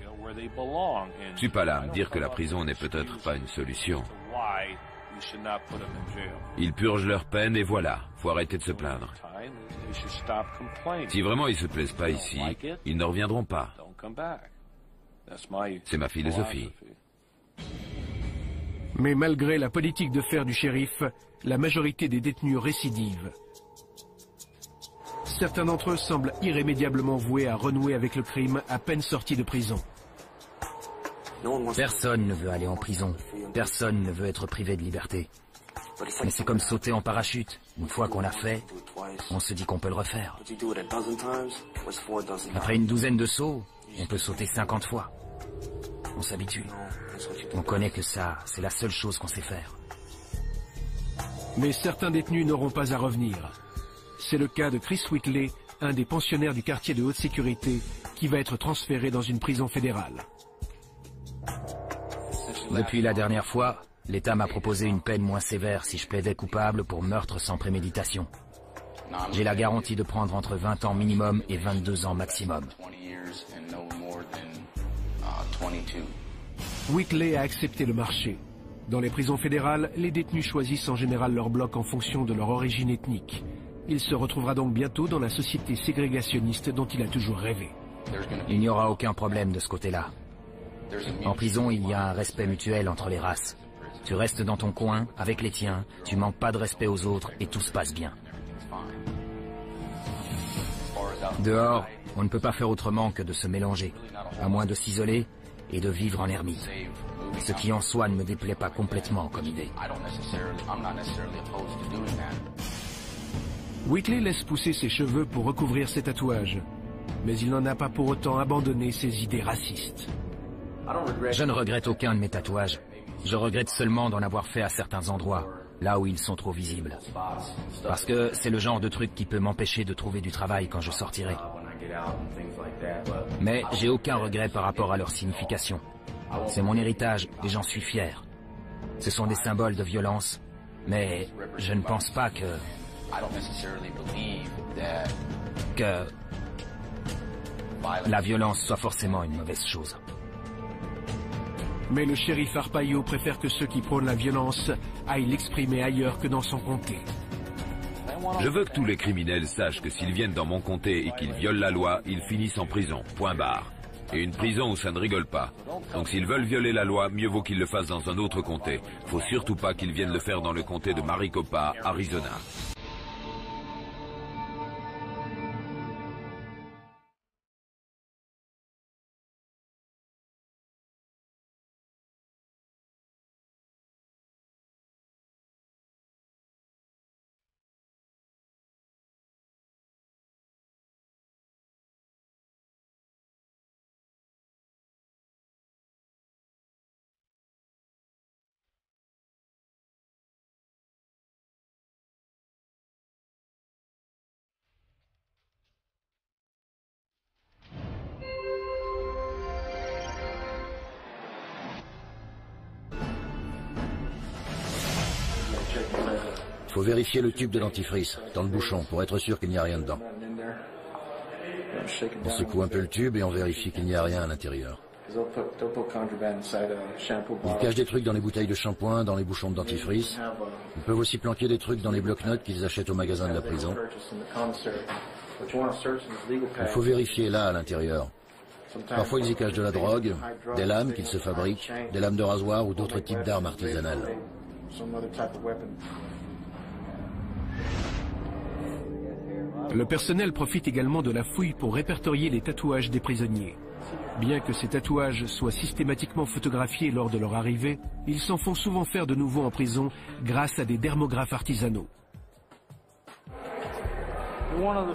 Je suis pas là à me dire que la prison n'est peut-être pas une solution. Ils purgent leur peine et voilà, faut arrêter de se plaindre. Si vraiment ils se plaisent pas ici, ils ne reviendront pas. C'est ma philosophie. Mais malgré la politique de fer du shérif, la majorité des détenus récidivent. Certains d'entre eux semblent irrémédiablement voués à renouer avec le crime à peine sortis de prison. Personne ne veut aller en prison. Personne ne veut être privé de liberté. Mais c'est comme sauter en parachute. Une fois qu'on l'a fait, on se dit qu'on peut le refaire. Après une douzaine de sauts, on peut sauter 50 fois. On s'habitue. On connaît que ça, c'est la seule chose qu'on sait faire. Mais certains détenus n'auront pas à revenir. C'est le cas de Chris Whitley, un des pensionnaires du quartier de haute sécurité, qui va être transféré dans une prison fédérale. Depuis la dernière fois, l'État m'a proposé une peine moins sévère si je plaidais coupable pour meurtre sans préméditation. J'ai la garantie de prendre entre 20 ans minimum et 22 ans maximum. Whitley a accepté le marché. Dans les prisons fédérales, les détenus choisissent en général leur bloc en fonction de leur origine ethnique. Il se retrouvera donc bientôt dans la société ségrégationniste dont il a toujours rêvé. Il n'y aura aucun problème de ce côté-là. En prison, il y a un respect mutuel entre les races. Tu restes dans ton coin, avec les tiens, tu manques pas de respect aux autres et tout se passe bien. Dehors, on ne peut pas faire autrement que de se mélanger, à moins de s'isoler, et de vivre en ermite. Ce qui en soi ne me déplaît pas complètement comme idée. Whitley laisse pousser ses cheveux pour recouvrir ses tatouages, mais il n'en a pas pour autant abandonné ses idées racistes. Je ne regrette aucun de mes tatouages. Je regrette seulement d'en avoir fait à certains endroits, là où ils sont trop visibles. Parce que c'est le genre de truc qui peut m'empêcher de trouver du travail quand je sortirai. Mais j'ai aucun regret par rapport à leur signification. C'est mon héritage et j'en suis fier. Ce sont des symboles de violence, mais je ne pense pas que la violence soit forcément une mauvaise chose. Mais le shérif Arpaio préfère que ceux qui prônent la violence aillent l'exprimer ailleurs que dans son comté. Je veux que tous les criminels sachent que s'ils viennent dans mon comté et qu'ils violent la loi, ils finissent en prison, point barre. Et une prison où ça ne rigole pas. Donc s'ils veulent violer la loi, mieux vaut qu'ils le fassent dans un autre comté. Faut surtout pas qu'ils viennent le faire dans le comté de Maricopa, Arizona. Faut vérifier le tube de dentifrice, dans le bouchon, pour être sûr qu'il n'y a rien dedans. On secoue un peu le tube et on vérifie qu'il n'y a rien à l'intérieur. Ils cachent des trucs dans les bouteilles de shampoing, dans les bouchons de dentifrice. Ils peuvent aussi planquer des trucs dans les bloc-notes qu'ils achètent au magasin de la prison. Il faut vérifier là, à l'intérieur. Parfois ils y cachent de la drogue, des lames qu'ils se fabriquent, des lames de rasoir ou d'autres types d'armes artisanales. Le personnel profite également de la fouille pour répertorier les tatouages des prisonniers. Bien que ces tatouages soient systématiquement photographiés lors de leur arrivée, ils s'en font souvent faire de nouveau en prison grâce à des dermographes artisanaux.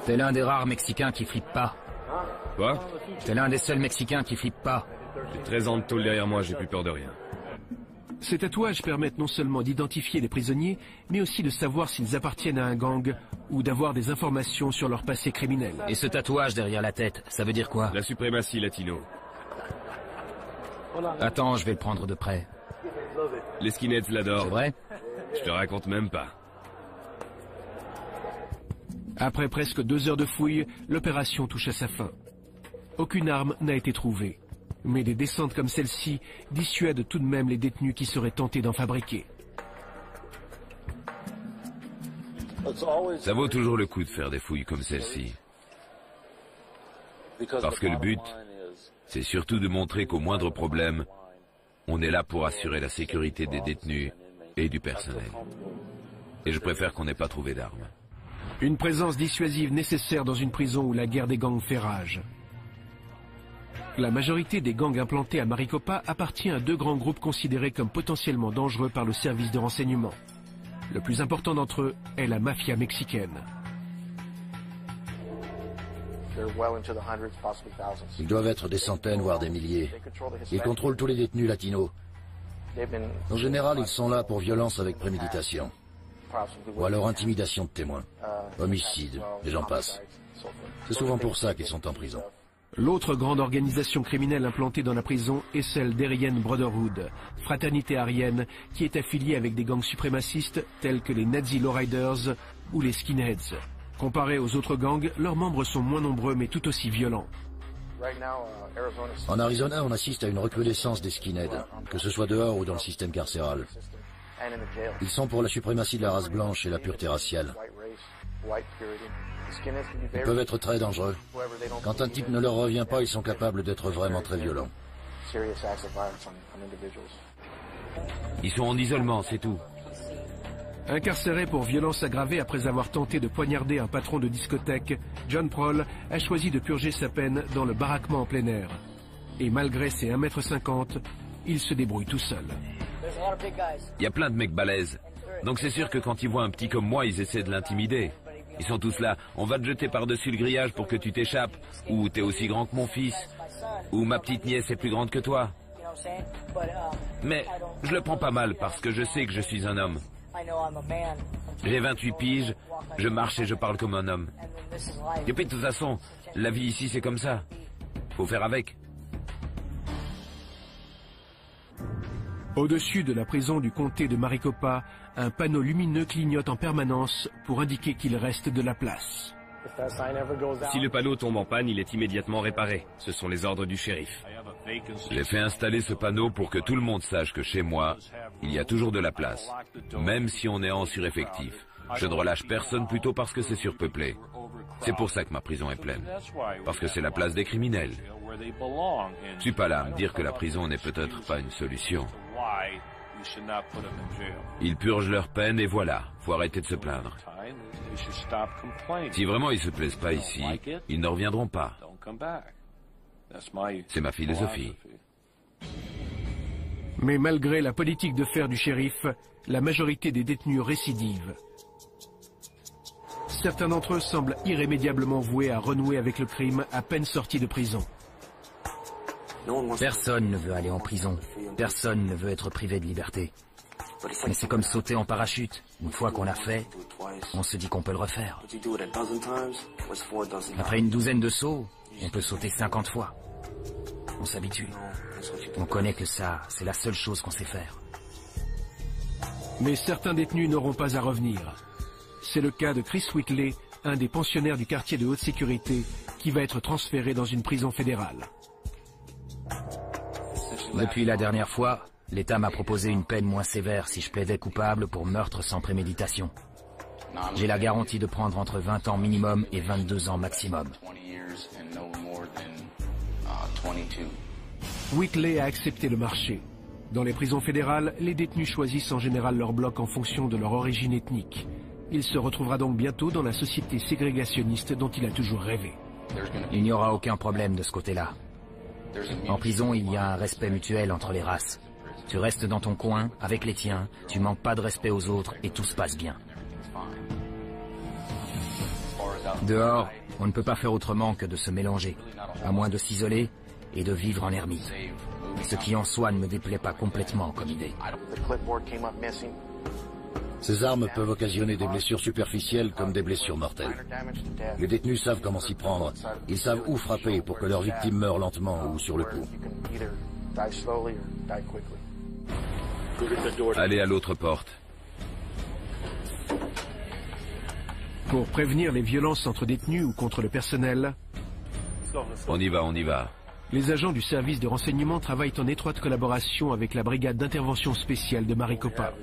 T'es l'un des rares Mexicains qui flippe pas. Quoi? T'es l'un des seuls Mexicains qui flippe pas. J'ai 13 ans de tôle derrière moi, j'ai plus peur de rien. Ces tatouages permettent non seulement d'identifier les prisonniers, mais aussi de savoir s'ils appartiennent à un gang ou d'avoir des informations sur leur passé criminel. Et ce tatouage derrière la tête, ça veut dire quoi? La suprématie latino. Attends, je vais le prendre de près. Les skinheads l'adorent. C'est vrai? Je te raconte même pas. Après presque 2 heures de fouille, l'opération touche à sa fin. Aucune arme n'a été trouvée. Mais des descentes comme celle-ci dissuadent tout de même les détenus qui seraient tentés d'en fabriquer. Ça vaut toujours le coup de faire des fouilles comme celle-ci. Parce que le but, c'est surtout de montrer qu'au moindre problème, on est là pour assurer la sécurité des détenus et du personnel. Et je préfère qu'on n'ait pas trouvé d'armes. Une présence dissuasive nécessaire dans une prison où la guerre des gangs fait rage. La majorité des gangs implantés à Maricopa appartient à 2 grands groupes considérés comme potentiellement dangereux par le service de renseignement. Le plus important d'entre eux est la mafia mexicaine. Ils doivent être des centaines, voire des milliers. Ils contrôlent tous les détenus latinos. En général, ils sont là pour violence avec préméditation. Ou alors intimidation de témoins, homicide, et j'en passe. C'est souvent pour ça qu'ils sont en prison. L'autre grande organisation criminelle implantée dans la prison est celle d'Aryan Brotherhood, fraternité aryenne qui est affiliée avec des gangs suprémacistes tels que les Nazi Lowriders ou les Skinheads. Comparés aux autres gangs, leurs membres sont moins nombreux mais tout aussi violents. En Arizona, on assiste à une recrudescence des skinheads, que ce soit dehors ou dans le système carcéral. Ils sont pour la suprématie de la race blanche et la pureté raciale. Ils peuvent être très dangereux. Quand un type ne leur revient pas, ils sont capables d'être vraiment très violents. Ils sont en isolement, c'est tout. Incarcéré pour violence aggravée après avoir tenté de poignarder un patron de discothèque, John Prohl a choisi de purger sa peine dans le baraquement en plein air. Et malgré ses 1,50 m, il se débrouille tout seul. Il y a plein de mecs balèzes. Donc c'est sûr que quand ils voient un petit comme moi, ils essaient de l'intimider. Ils sont tous là. On va te jeter par-dessus le grillage pour que tu t'échappes. Ou t'es aussi grand que mon fils. Ou ma petite nièce est plus grande que toi. Mais je le prends pas mal parce que je sais que je suis un homme. J'ai 28 piges, je marche et je parle comme un homme. Et puis de toute façon, la vie ici c'est comme ça. Faut faire avec. Au-dessus de la prison du comté de Maricopa, un panneau lumineux clignote en permanence pour indiquer qu'il reste de la place. Si le panneau tombe en panne, il est immédiatement réparé. Ce sont les ordres du shérif. J'ai fait installer ce panneau pour que tout le monde sache que chez moi, il y a toujours de la place, même si on est en sureffectif. Je ne relâche personne plutôt parce que c'est surpeuplé. C'est pour ça que ma prison est pleine. Parce que c'est la place des criminels. Je suis pas là à me dire que la prison n'est peut-être pas une solution. Ils purgent leur peine et voilà, faut arrêter de se plaindre. Si vraiment ils se plaisent pas ici, ils ne reviendront pas. C'est ma philosophie. Mais malgré la politique de fer du shérif, la majorité des détenus récidivent. Certains d'entre eux semblent irrémédiablement voués à renouer avec le crime à peine sortis de prison. Personne ne veut aller en prison. Personne ne veut être privé de liberté. Mais c'est comme sauter en parachute. Une fois qu'on l'a fait, on se dit qu'on peut le refaire. Après une douzaine de sauts, on peut sauter 50 fois. On s'habitue. On connaît que ça, c'est la seule chose qu'on sait faire. Mais certains détenus n'auront pas à revenir. C'est le cas de Chris Whitley, un des pensionnaires du quartier de haute sécurité, qui va être transféré dans une prison fédérale. Depuis la dernière fois, l'État m'a proposé une peine moins sévère si je plaidais coupable pour meurtre sans préméditation. J'ai la garantie de prendre entre 20 ans minimum et 22 ans maximum. Whitley a accepté le marché. Dans les prisons fédérales, les détenus choisissent en général leur bloc en fonction de leur origine ethnique. Il se retrouvera donc bientôt dans la société ségrégationniste dont il a toujours rêvé. Il n'y aura aucun problème de ce côté-là. En prison, il y a un respect mutuel entre les races. Tu restes dans ton coin, avec les tiens, tu manques pas de respect aux autres et tout se passe bien. Dehors, on ne peut pas faire autrement que de se mélanger, à moins de s'isoler et de vivre en ermite. Ce qui en soi ne me déplaît pas complètement comme idée. Ces armes peuvent occasionner des blessures superficielles comme des blessures mortelles. Les détenus savent comment s'y prendre. Ils savent où frapper pour que leur victime meure lentement ou sur le coup. Allez à l'autre porte. Pour prévenir les violences entre détenus ou contre le personnel, On y va, on y va. les agents du service de renseignement travaillent en étroite collaboration avec la brigade d'intervention spéciale de Maricopa.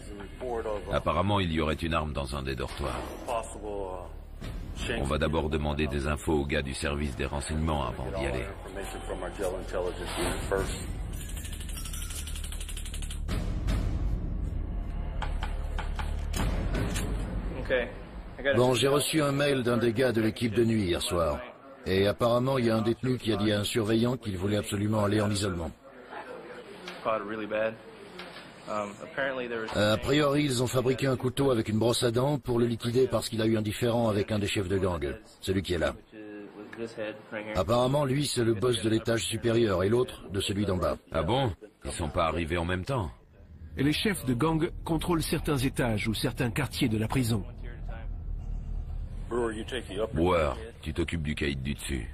Apparemment, il y aurait une arme dans un des dortoirs. On va d'abord demander des infos aux gars du service des renseignements avant d'y aller. Bon, j'ai reçu un mail d'un des gars de l'équipe de nuit hier soir. Et apparemment, il y a un détenu qui a dit à un surveillant qu'il voulait absolument aller en isolement. A priori, ils ont fabriqué un couteau avec une brosse à dents pour le liquider parce qu'il a eu un différend avec un des chefs de gang, celui qui est là. Apparemment, lui, c'est le boss de l'étage supérieur et l'autre de celui d'en bas. Ah bon? Ils sont pas arrivés en même temps? Et les chefs de gang contrôlent certains étages ou certains quartiers de la prison. Brewer, tu t'occupes du caïd du dessus.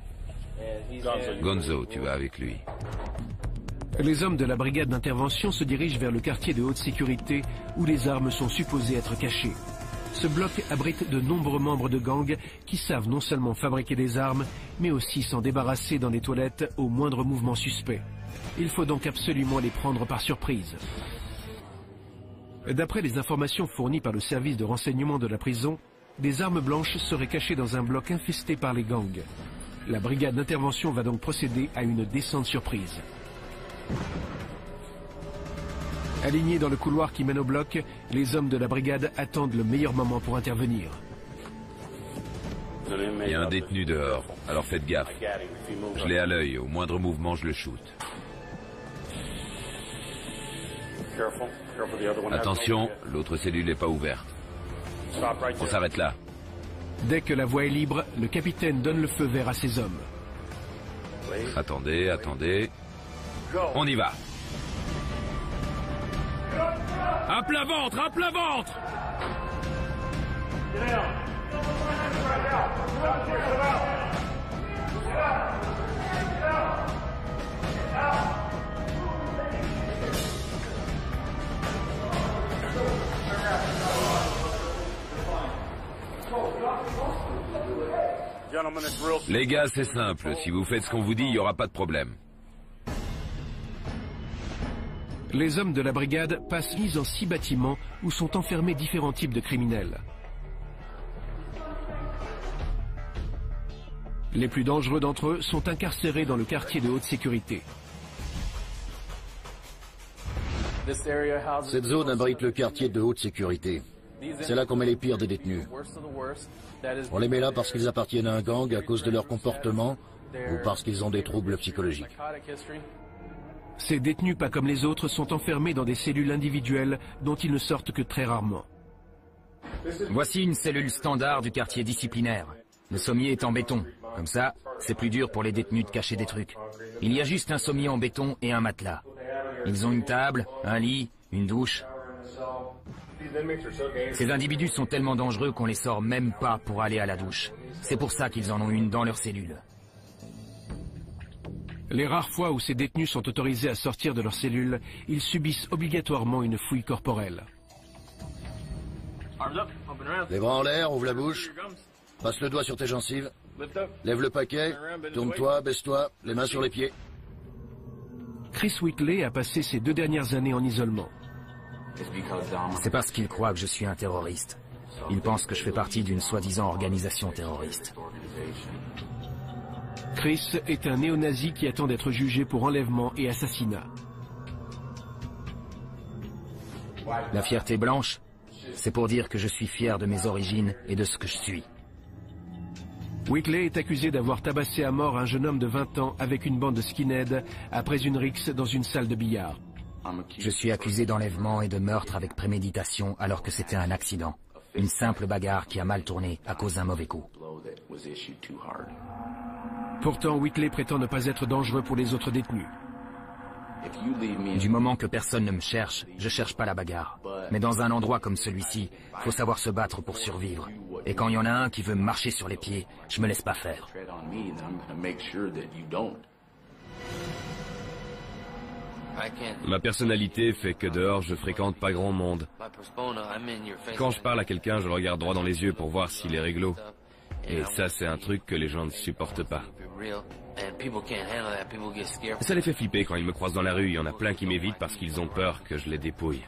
Gonzo, tu vas avec lui. Les hommes de la brigade d'intervention se dirigent vers le quartier de haute sécurité où les armes sont supposées être cachées. Ce bloc abrite de nombreux membres de gang qui savent non seulement fabriquer des armes, mais aussi s'en débarrasser dans les toilettes au moindre mouvement suspect. Il faut donc absolument les prendre par surprise. D'après les informations fournies par le service de renseignement de la prison, des armes blanches seraient cachées dans un bloc infesté par les gangs. La brigade d'intervention va donc procéder à une descente surprise. Alignés dans le couloir qui mène au bloc, les hommes de la brigade attendent le meilleur moment pour intervenir. Il y a un détenu dehors, alors faites gaffe. Je l'ai à l'œil, au moindre mouvement je le shoot. Attention, l'autre cellule n'est pas ouverte. On s'arrête là. Dès que la voie est libre, le capitaine donne le feu vert à ses hommes. Attendez, attendez. On y va. À plat ventre, à plat ventre! Les gars, c'est simple. Si vous faites ce qu'on vous dit, il n'y aura pas de problème. Les hommes de la brigade passent mis en 6 bâtiments où sont enfermés différents types de criminels. Les plus dangereux d'entre eux sont incarcérés dans le quartier de haute sécurité. Cette zone abrite le quartier de haute sécurité. C'est là qu'on met les pires des détenus. On les met là parce qu'ils appartiennent à un gang à cause de leur comportement ou parce qu'ils ont des troubles psychologiques. Ces détenus, pas comme les autres, sont enfermés dans des cellules individuelles dont ils ne sortent que très rarement. Voici une cellule standard du quartier disciplinaire. Le sommier est en béton. Comme ça, c'est plus dur pour les détenus de cacher des trucs. Il y a juste un sommier en béton et un matelas. Ils ont une table, un lit, une douche. Ces individus sont tellement dangereux qu'on les sort même pas pour aller à la douche. C'est pour ça qu'ils en ont une dans leur cellule. Les rares fois où ces détenus sont autorisés à sortir de leur cellule, ils subissent obligatoirement une fouille corporelle. Les bras en l'air, ouvre la bouche. Passe le doigt sur tes gencives. Lève le paquet. Tourne-toi, baisse-toi, les mains sur les pieds. Chris Whitley a passé ses 2 dernières années en isolement. C'est parce qu'ils croient que je suis un terroriste. Ils pensent que je fais partie d'une soi-disant organisation terroriste. Chris est un néo-nazi qui attend d'être jugé pour enlèvement et assassinat. La fierté blanche, c'est pour dire que je suis fier de mes origines et de ce que je suis. Whitley est accusé d'avoir tabassé à mort un jeune homme de 20 ans avec une bande de skinheads après une rixe dans une salle de billard. Je suis accusé d'enlèvement et de meurtre avec préméditation alors que c'était un accident. Une simple bagarre qui a mal tourné à cause d'un mauvais coup. Pourtant, Whitley prétend ne pas être dangereux pour les autres détenus. Du moment que personne ne me cherche, je cherche pas la bagarre. Mais dans un endroit comme celui-ci, faut savoir se battre pour survivre. Et quand il y en a un qui veut me marcher sur les pieds, je me laisse pas faire. Ma personnalité fait que dehors je fréquente pas grand monde. Quand je parle à quelqu'un, je le regarde droit dans les yeux pour voir s'il est réglo. Et ça, c'est un truc que les gens ne supportent pas. Ça les fait flipper quand ils me croisent dans la rue. Il y en a plein qui m'évitent parce qu'ils ont peur que je les dépouille.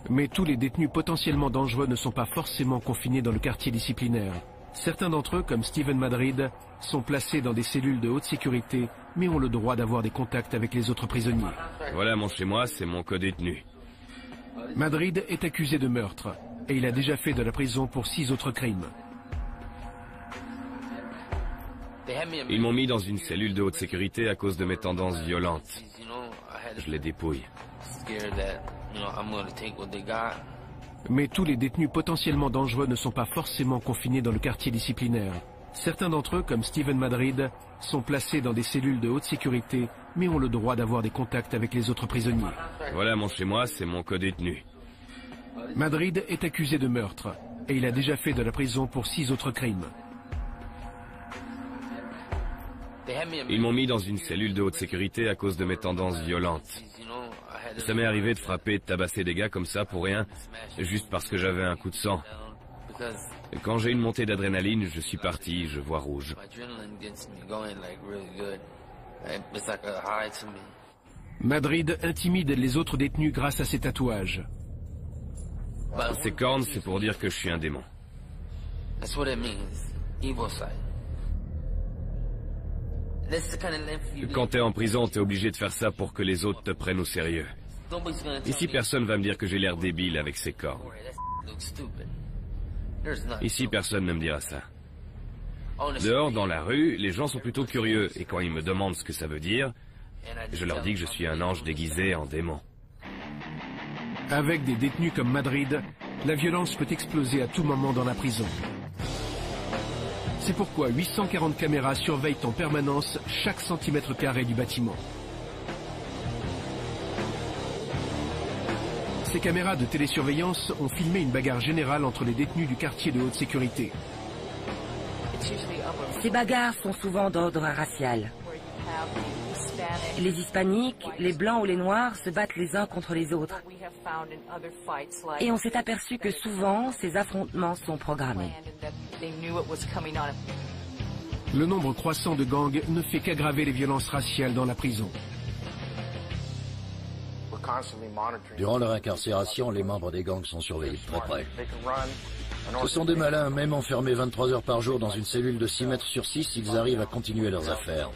Mais tous les détenus potentiellement dangereux ne sont pas forcément confinés dans le quartier disciplinaire. Certains d'entre eux, comme Steven Madrid, sont placés dans des cellules de haute sécurité, mais ont le droit d'avoir des contacts avec les autres prisonniers. Voilà mon chez-moi, c'est mon co-détenu. Madrid est accusé de meurtre, et il a déjà fait de la prison pour 6 autres crimes. Ils m'ont mis dans une cellule de haute sécurité à cause de mes tendances violentes. Je les dépouille. Mais tous les détenus potentiellement dangereux ne sont pas forcément confinés dans le quartier disciplinaire. Certains d'entre eux, comme Steven Madrid, sont placés dans des cellules de haute sécurité, mais ont le droit d'avoir des contacts avec les autres prisonniers. Voilà mon chez-moi, c'est mon co-détenu. Madrid est accusé de meurtre, et il a déjà fait de la prison pour 6 autres crimes. Ils m'ont mis dans une cellule de haute sécurité à cause de mes tendances violentes. Ça m'est arrivé de frapper et de tabasser des gars comme ça pour rien, juste parce que j'avais un coup de sang. Et quand j'ai une montée d'adrénaline, je suis parti, je vois rouge. Madrid intimide les autres détenus grâce à ses tatouages. Ces cornes, c'est pour dire que je suis un démon. Quand t'es en prison, t'es obligé de faire ça pour que les autres te prennent au sérieux. Ici, personne va me dire que j'ai l'air débile avec ces cornes. Ici, personne ne me dira ça. Dehors, dans la rue, les gens sont plutôt curieux, et quand ils me demandent ce que ça veut dire, je leur dis que je suis un ange déguisé en démon. Avec des détenus comme Madrid, la violence peut exploser à tout moment dans la prison. C'est pourquoi 840 caméras surveillent en permanence chaque centimètre carré du bâtiment. Ces caméras de télésurveillance ont filmé une bagarre générale entre les détenus du quartier de haute sécurité. Ces bagarres sont souvent d'ordre racial. Les hispaniques, les blancs ou les noirs se battent les uns contre les autres. Et on s'est aperçu que souvent, ces affrontements sont programmés. Le nombre croissant de gangs ne fait qu'aggraver les violences raciales dans la prison. Durant leur incarcération, les membres des gangs sont surveillés de très près. Ce sont des malins, même enfermés 23 heures par jour dans une cellule de 6 mètres sur 6, ils arrivent à continuer leurs affaires.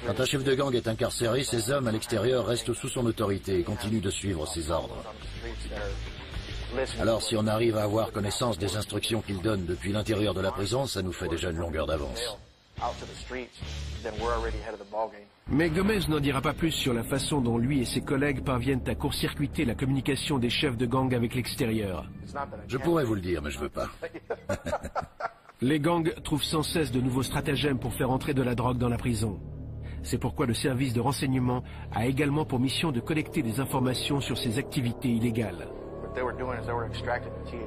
Quand un chef de gang est incarcéré, ces hommes à l'extérieur restent sous son autorité et continuent de suivre ses ordres. Alors si on arrive à avoir connaissance des instructions qu'il donne depuis l'intérieur de la prison, ça nous fait déjà une longueur d'avance. Mais Gomez n'en dira pas plus sur la façon dont lui et ses collègues parviennent à court-circuiter la communication des chefs de gang avec l'extérieur. Je pourrais vous le dire, mais je veux pas. Les gangs trouvent sans cesse de nouveaux stratagèmes pour faire entrer de la drogue dans la prison. C'est pourquoi le service de renseignement a également pour mission de collecter des informations sur ces activités illégales.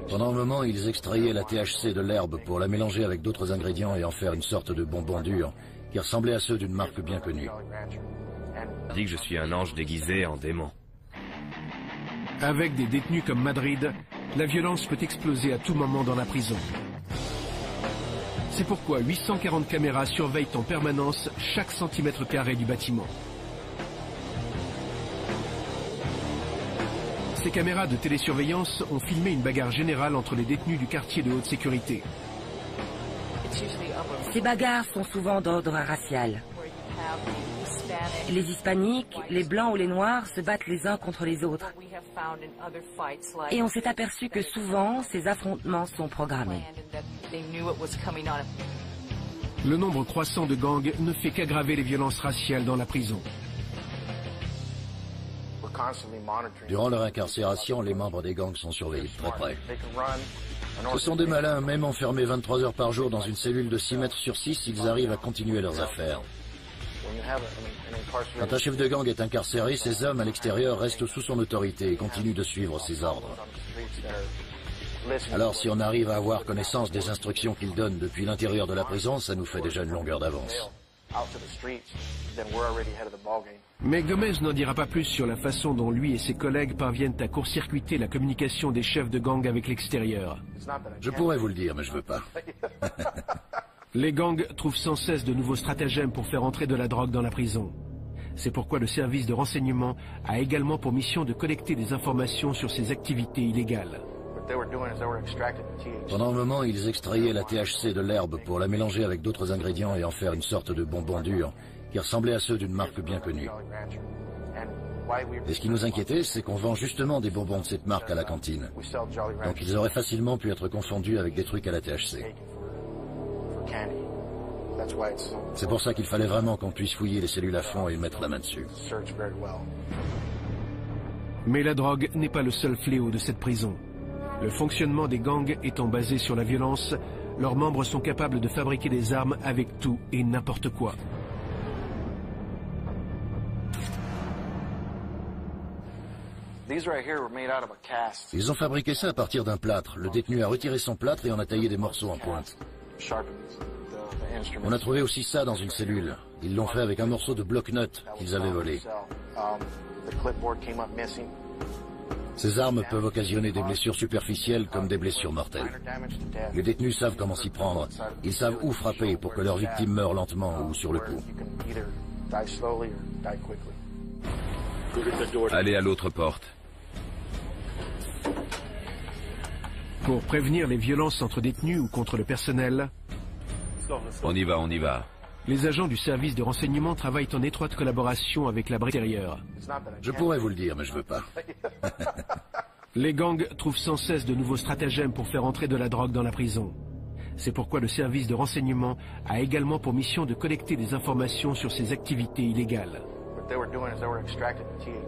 Pendant un moment, ils extrayaient la THC de l'herbe pour la mélanger avec d'autres ingrédients et en faire une sorte de bonbon dur qui ressemblait à ceux d'une marque bien connue. Je dis que je suis un ange déguisé en démon. Avec des détenus comme Madrid, la violence peut exploser à tout moment dans la prison. C'est pourquoi 840 caméras surveillent en permanence chaque centimètre carré du bâtiment. Ces caméras de télésurveillance ont filmé une bagarre générale entre les détenus du quartier de haute sécurité. Ces bagarres sont souvent d'ordre racial. Les hispaniques, les blancs ou les noirs se battent les uns contre les autres. Et on s'est aperçu que souvent, ces affrontements sont programmés. Le nombre croissant de gangs ne fait qu'aggraver les violences raciales dans la prison. Durant leur incarcération, les membres des gangs sont surveillés de très près. Ce sont des malins, même enfermés 23 heures par jour dans une cellule de 6 mètres sur 6, ils arrivent à continuer leurs affaires. Quand un chef de gang est incarcéré, ces hommes à l'extérieur restent sous son autorité et continuent de suivre ses ordres. Alors si on arrive à avoir connaissance des instructions qu'il donne depuis l'intérieur de la prison, ça nous fait déjà une longueur d'avance. Mais Gomez n'en dira pas plus sur la façon dont lui et ses collègues parviennent à court-circuiter la communication des chefs de gang avec l'extérieur. Je pourrais vous le dire, mais je veux pas. Les gangs trouvent sans cesse de nouveaux stratagèmes pour faire entrer de la drogue dans la prison. C'est pourquoi le service de renseignement a également pour mission de collecter des informations sur ces activités illégales. Pendant un moment, ils extrayaient la THC de l'herbe pour la mélanger avec d'autres ingrédients et en faire une sorte de bonbon dur qui ressemblait à ceux d'une marque bien connue. Et ce qui nous inquiétait, c'est qu'on vend justement des bonbons de cette marque à la cantine. Donc ils auraient facilement pu être confondus avec des trucs à la THC. C'est pour ça qu'il fallait vraiment qu'on puisse fouiller les cellules à fond et mettre la main dessus. Mais la drogue n'est pas le seul fléau de cette prison. Le fonctionnement des gangs étant basé sur la violence, leurs membres sont capables de fabriquer des armes avec tout et n'importe quoi. Ils ont fabriqué ça à partir d'un plâtre. Le détenu a retiré son plâtre et en a taillé des morceaux en pointe. On a trouvé aussi ça dans une cellule. Ils l'ont fait avec un morceau de bloc-notes qu'ils avaient volé. Ces armes peuvent occasionner des blessures superficielles comme des blessures mortelles. Les détenus savent comment s'y prendre. Ils savent où frapper pour que leur victime meure lentement ou sur le coup. Allez à l'autre porte. Pour prévenir les violences entre détenus ou contre le personnel, On y va, on y va. les agents du service de renseignement travaillent en étroite collaboration avec la brigade intérieure. Je pourrais vous le dire, mais je veux pas. Les gangs trouvent sans cesse de nouveaux stratagèmes pour faire entrer de la drogue dans la prison. C'est pourquoi le service de renseignement a également pour mission de collecter des informations sur ces activités illégales.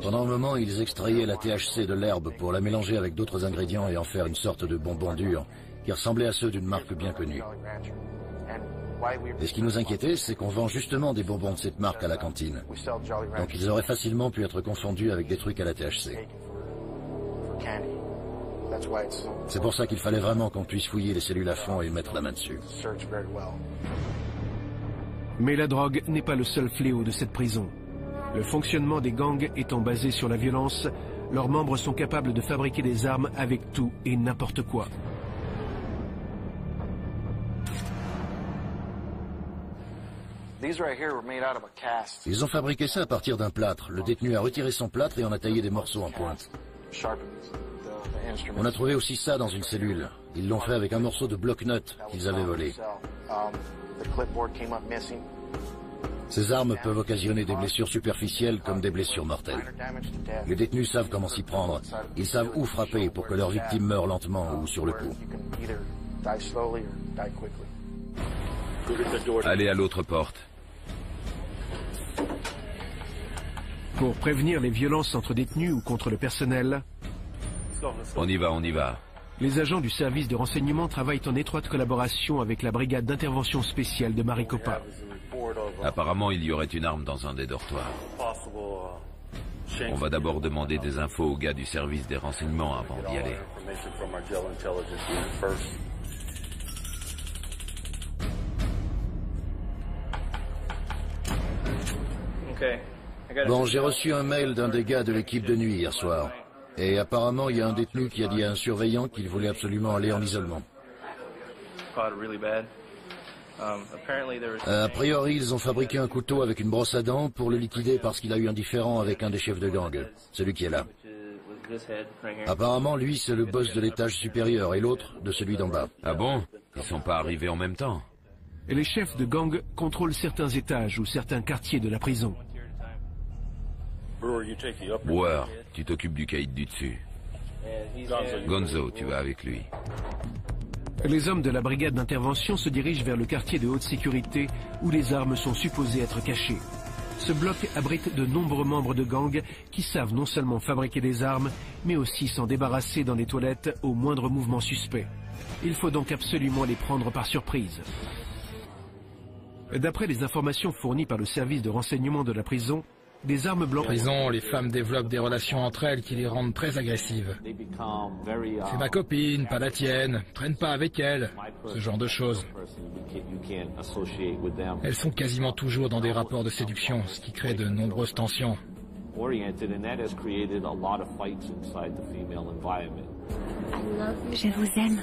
Pendant un moment, ils extrayaient la THC de l'herbe pour la mélanger avec d'autres ingrédients et en faire une sorte de bonbon dur qui ressemblait à ceux d'une marque bien connue. Et ce qui nous inquiétait, c'est qu'on vend justement des bonbons de cette marque à la cantine. Donc ils auraient facilement pu être confondus avec des trucs à la THC. C'est pour ça qu'il fallait vraiment qu'on puisse fouiller les cellules à fond et mettre la main dessus. Mais la drogue n'est pas le seul fléau de cette prison. Le fonctionnement des gangs étant basé sur la violence, leurs membres sont capables de fabriquer des armes avec tout et n'importe quoi. Ils ont fabriqué ça à partir d'un plâtre. Le détenu a retiré son plâtre et en a taillé des morceaux en pointe. On a trouvé aussi ça dans une cellule. Ils l'ont fait avec un morceau de bloc-notes qu'ils avaient volé. Ces armes peuvent occasionner des blessures superficielles comme des blessures mortelles. Les détenus savent comment s'y prendre. Ils savent où frapper pour que leur victime meure lentement ou sur le coup. Allez à l'autre porte. Pour prévenir les violences entre détenus ou contre le personnel, On y va, on y va. les agents du service de renseignement travaillent en étroite collaboration avec la brigade d'intervention spéciale de Maricopa. Apparemment, il y aurait une arme dans un des dortoirs. On va d'abord demander des infos aux gars du service des renseignements avant d'y aller. Bon, j'ai reçu un mail d'un des gars de l'équipe de nuit hier soir. Et apparemment, il y a un détenu qui a dit à un surveillant qu'il voulait absolument aller en isolement. A priori, ils ont fabriqué un couteau avec une brosse à dents pour le liquider parce qu'il a eu un différend avec un des chefs de gang, celui qui est là. Apparemment, lui, c'est le boss de l'étage supérieur et l'autre de celui d'en bas. Ah bon? Ils sont pas arrivés en même temps? Et les chefs de gang contrôlent certains étages ou certains quartiers de la prison. Brewer, tu t'occupes du caïd du dessus. Gonzo, tu vas avec lui. Les hommes de la brigade d'intervention se dirigent vers le quartier de haute sécurité où les armes sont supposées être cachées. Ce bloc abrite de nombreux membres de gangs qui savent non seulement fabriquer des armes, mais aussi s'en débarrasser dans les toilettes au moindre mouvement suspect. Il faut donc absolument les prendre par surprise. D'après les informations fournies par le service de renseignement de la prison, des armes blanches... En prison, les femmes développent des relations entre elles qui les rendent très agressives. C'est ma copine, pas la tienne, traîne pas avec elle, ce genre de choses. Elles sont quasiment toujours dans des rapports de séduction, ce qui crée de nombreuses tensions. Je vous aime.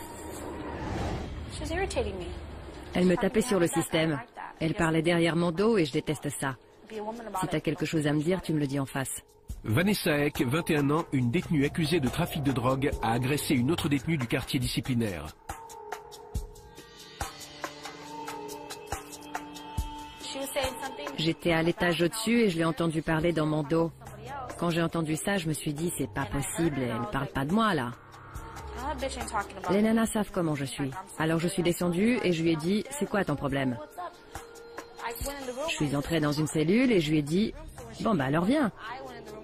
Elle me tapait sur le système. Elle parlait derrière mon dos et je déteste ça. Si t'as quelque chose à me dire, tu me le dis en face. Vanessa Eck, 21 ans, une détenue accusée de trafic de drogue, a agressé une autre détenue du quartier disciplinaire. J'étais à l'étage au-dessus et je l'ai entendu parler dans mon dos. Quand j'ai entendu ça, je me suis dit, c'est pas possible, elle parle pas de moi là. Les nanas savent comment je suis. Alors je suis descendue et je lui ai dit, c'est quoi ton problème? Je suis entrée dans une cellule et je lui ai dit, bon bah alors viens.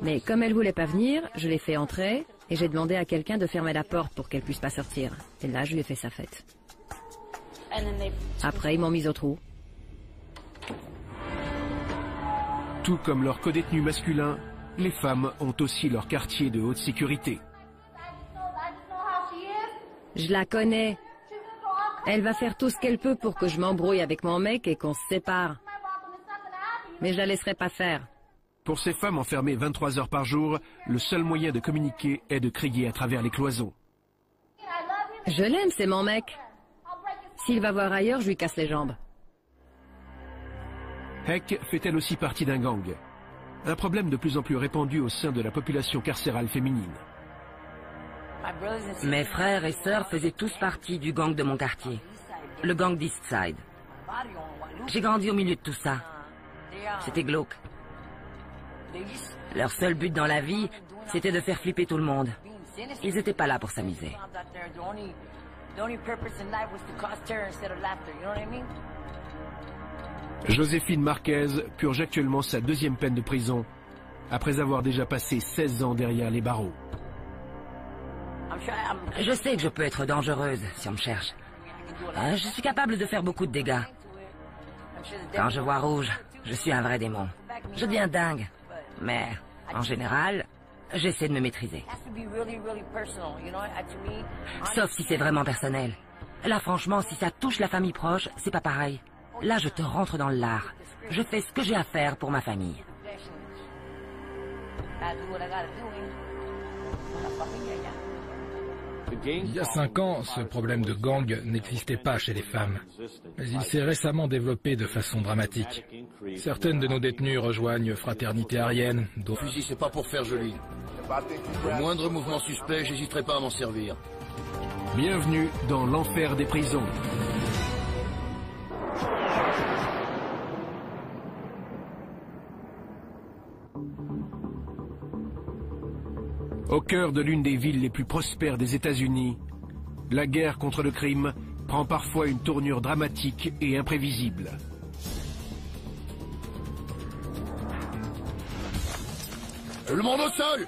Mais comme elle voulait pas venir, je l'ai fait entrer et j'ai demandé à quelqu'un de fermer la porte pour qu'elle puisse pas sortir. Et là, je lui ai fait sa fête. Après, ils m'ont mise au trou. Tout comme leurs codétenus masculins, les femmes ont aussi leur quartier de haute sécurité. Je la connais. Elle va faire tout ce qu'elle peut pour que je m'embrouille avec mon mec et qu'on se sépare. Mais je la laisserai pas faire. Pour ces femmes enfermées 23 heures par jour, le seul moyen de communiquer est de crier à travers les cloisons. Je l'aime, c'est mon mec. S'il va voir ailleurs, je lui casse les jambes. Heck fait elle aussi partie d'un gang. Un problème de plus en plus répandu au sein de la population carcérale féminine. Mes frères et sœurs faisaient tous partie du gang de mon quartier, le gang d'East Side. J'ai grandi au milieu de tout ça. C'était glauque. Leur seul but dans la vie, c'était de faire flipper tout le monde. Ils n'étaient pas là pour s'amuser. Joséphine Marquez purge actuellement sa 2e peine de prison, après avoir déjà passé 16 ans derrière les barreaux. Je sais que je peux être dangereuse si on me cherche. Je suis capable de faire beaucoup de dégâts. Quand je vois rouge, je suis un vrai démon. Je deviens dingue. Mais, en général, j'essaie de me maîtriser. Sauf si c'est vraiment personnel. Là, franchement, si ça touche la famille proche, c'est pas pareil. Là, je te rentre dans le lard. Je fais ce que j'ai à faire pour ma famille. Il y a 5 ans, ce problème de gang n'existait pas chez les femmes. Mais il s'est récemment développé de façon dramatique. Certaines de nos détenues rejoignent Fraternité Aryenne, d'autres... Fusil, c'est pas pour faire joli. Au moindre mouvement suspect, j'hésiterai pas à m'en servir. Bienvenue dans l'enfer des prisons. Au cœur de l'une des villes les plus prospères des États-Unis, la guerre contre le crime prend parfois une tournure dramatique et imprévisible. Tout le monde au sol!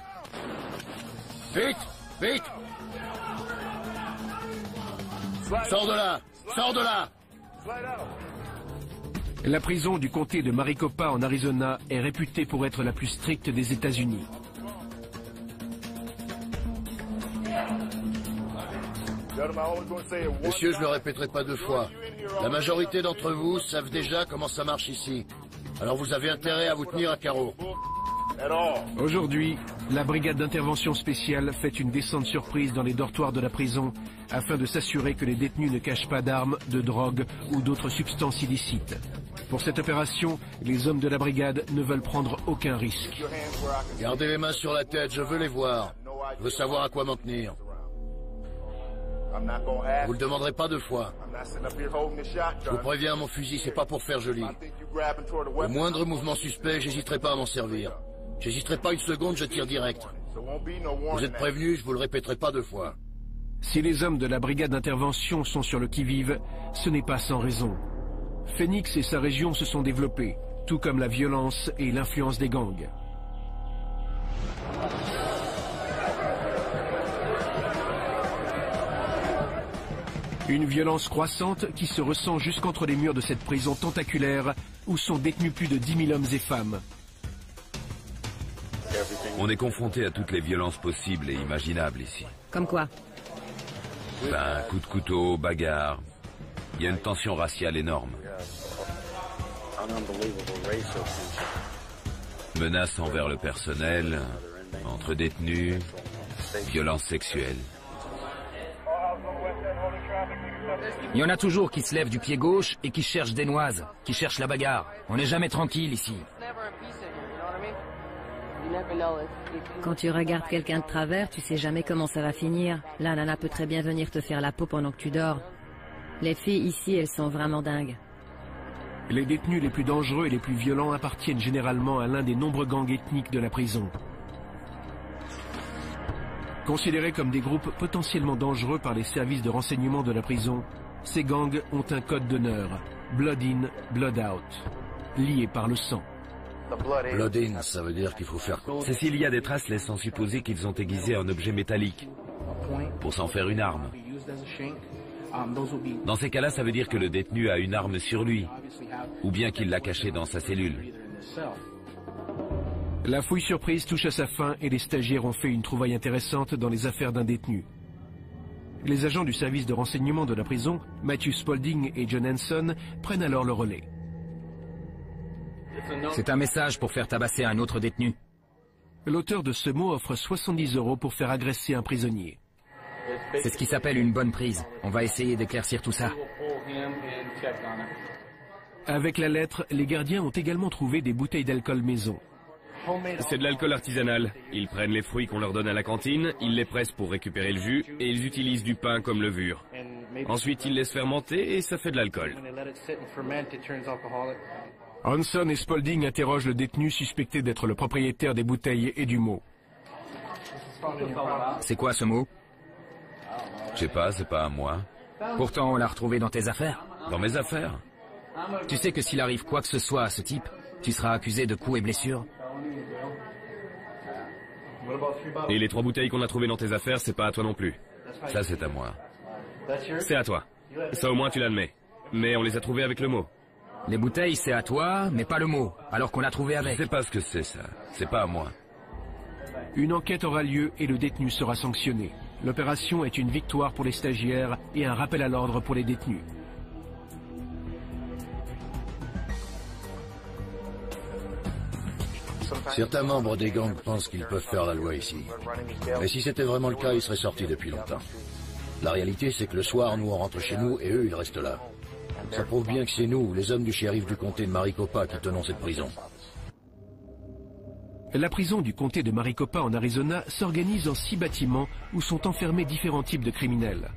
Vite! Vite! Sors de là! Sors de là! La prison du comté de Maricopa en Arizona est réputée pour être la plus stricte des États-Unis. Monsieur, je le répéterai pas 2 fois. La majorité d'entre vous savent déjà comment ça marche ici. Alors vous avez intérêt à vous tenir à carreau. Aujourd'hui, la brigade d'intervention spéciale fait une descente surprise dans les dortoirs de la prison afin de s'assurer que les détenus ne cachent pas d'armes, de drogue ou d'autres substances illicites. Pour cette opération, les hommes de la brigade ne veulent prendre aucun risque. Gardez les mains sur la tête, je veux les voir. Je veux savoir à quoi m'en tenir. Vous le demanderez pas 2 fois. Je vous préviens, mon fusil, c'est pas pour faire joli. Au moindre mouvement suspect, j'hésiterai pas à m'en servir. J'hésiterai pas 1 seconde, je tire direct. Vous êtes prévenus, je vous le répéterai pas 2 fois. Si les hommes de la brigade d'intervention sont sur le qui-vive, ce n'est pas sans raison. Phoenix et sa région se sont développés, tout comme la violence et l'influence des gangs. Une violence croissante qui se ressent jusqu'entre les murs de cette prison tentaculaire où sont détenus plus de 10 000 hommes et femmes. On est confronté à toutes les violences possibles et imaginables ici. Comme quoi? Ben, coups de couteau, bagarre. Il y a une tension raciale énorme. Menaces envers le personnel, entre détenus, violences sexuelles. Il y en a toujours qui se lèvent du pied gauche et qui cherchent des noises, qui cherchent la bagarre. On n'est jamais tranquille ici. Quand tu regardes quelqu'un de travers, tu sais jamais comment ça va finir. La nana peut très bien venir te faire la peau pendant que tu dors. Les filles ici, elles sont vraiment dingues. Les détenus les plus dangereux et les plus violents appartiennent généralement à l'un des nombreux gangs ethniques de la prison. Considérés comme des groupes potentiellement dangereux par les services de renseignement de la prison, ces gangs ont un code d'honneur, Blood In, Blood Out, lié par le sang. Blood in, ça veut dire qu'il faut faire quoi? C'est s'il y a des traces laissant supposer qu'ils ont aiguisé un objet métallique pour s'en faire une arme. Dans ces cas-là, ça veut dire que le détenu a une arme sur lui, ou bien qu'il l'a cachée dans sa cellule. La fouille surprise touche à sa fin et les stagiaires ont fait une trouvaille intéressante dans les affaires d'un détenu. Les agents du service de renseignement de la prison, Matthew Spaulding et John Hanson, prennent alors le relais. C'est un message pour faire tabasser un autre détenu. L'auteur de ce mot offre 70 € pour faire agresser un prisonnier. C'est ce qui s'appelle une bonne prise. On va essayer d'éclaircir tout ça. Avec la lettre, les gardiens ont également trouvé des bouteilles d'alcool maison. C'est de l'alcool artisanal. Ils prennent les fruits qu'on leur donne à la cantine, ils les pressent pour récupérer le jus et ils utilisent du pain comme levure. Ensuite, ils laissent fermenter et ça fait de l'alcool. Hanson et Spaulding interrogent le détenu suspecté d'être le propriétaire des bouteilles et du mot. C'est quoi ce mot? Je sais pas, c'est pas à moi. Pourtant, on l'a retrouvé dans tes affaires. Dans mes affaires? Tu sais que s'il arrive quoi que ce soit à ce type, tu seras accusé de coups et blessures. Et les 3 bouteilles qu'on a trouvées dans tes affaires, c'est pas à toi non plus. Ça, c'est à moi. C'est à toi. Ça au moins tu l'admets. Mais on les a trouvées avec le mot. Les bouteilles, c'est à toi, mais pas le mot, alors qu'on l'a trouvé Je avec. sais pas ce que c'est, ça. C'est pas à moi. Une enquête aura lieu et le détenu sera sanctionné. L'opération est une victoire pour les stagiaires et un rappel à l'ordre pour les détenus. Certains membres des gangs pensent qu'ils peuvent faire la loi ici. Mais si c'était vraiment le cas, ils seraient sortis depuis longtemps. La réalité, c'est que le soir, nous, on rentre chez nous et eux, ils restent là. Ça prouve bien que c'est nous, les hommes du shérif du comté de Maricopa, qui tenons cette prison. La prison du comté de Maricopa en Arizona s'organise en 6 bâtiments où sont enfermés différents types de criminels.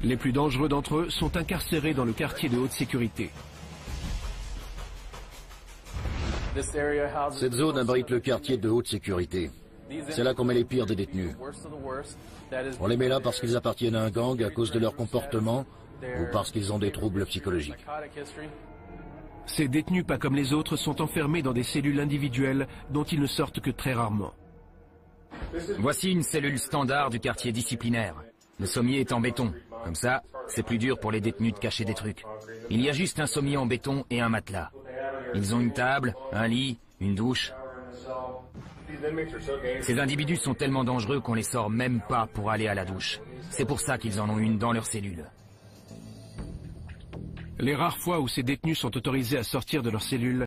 Les plus dangereux d'entre eux sont incarcérés dans le quartier de haute sécurité. Cette zone abrite le quartier de haute sécurité. C'est là qu'on met les pires des détenus. On les met là parce qu'ils appartiennent à un gang à cause de leur comportement ou parce qu'ils ont des troubles psychologiques. Ces détenus, pas comme les autres, sont enfermés dans des cellules individuelles dont ils ne sortent que très rarement. Voici une cellule standard du quartier disciplinaire. Le sommier est en béton. Comme ça, c'est plus dur pour les détenus de cacher des trucs. Il y a juste un sommier en béton et un matelas. Ils ont une table, un lit, une douche. Ces individus sont tellement dangereux qu'on les sort même pas pour aller à la douche. C'est pour ça qu'ils en ont une dans leur cellule. Les rares fois où ces détenus sont autorisés à sortir de leur cellule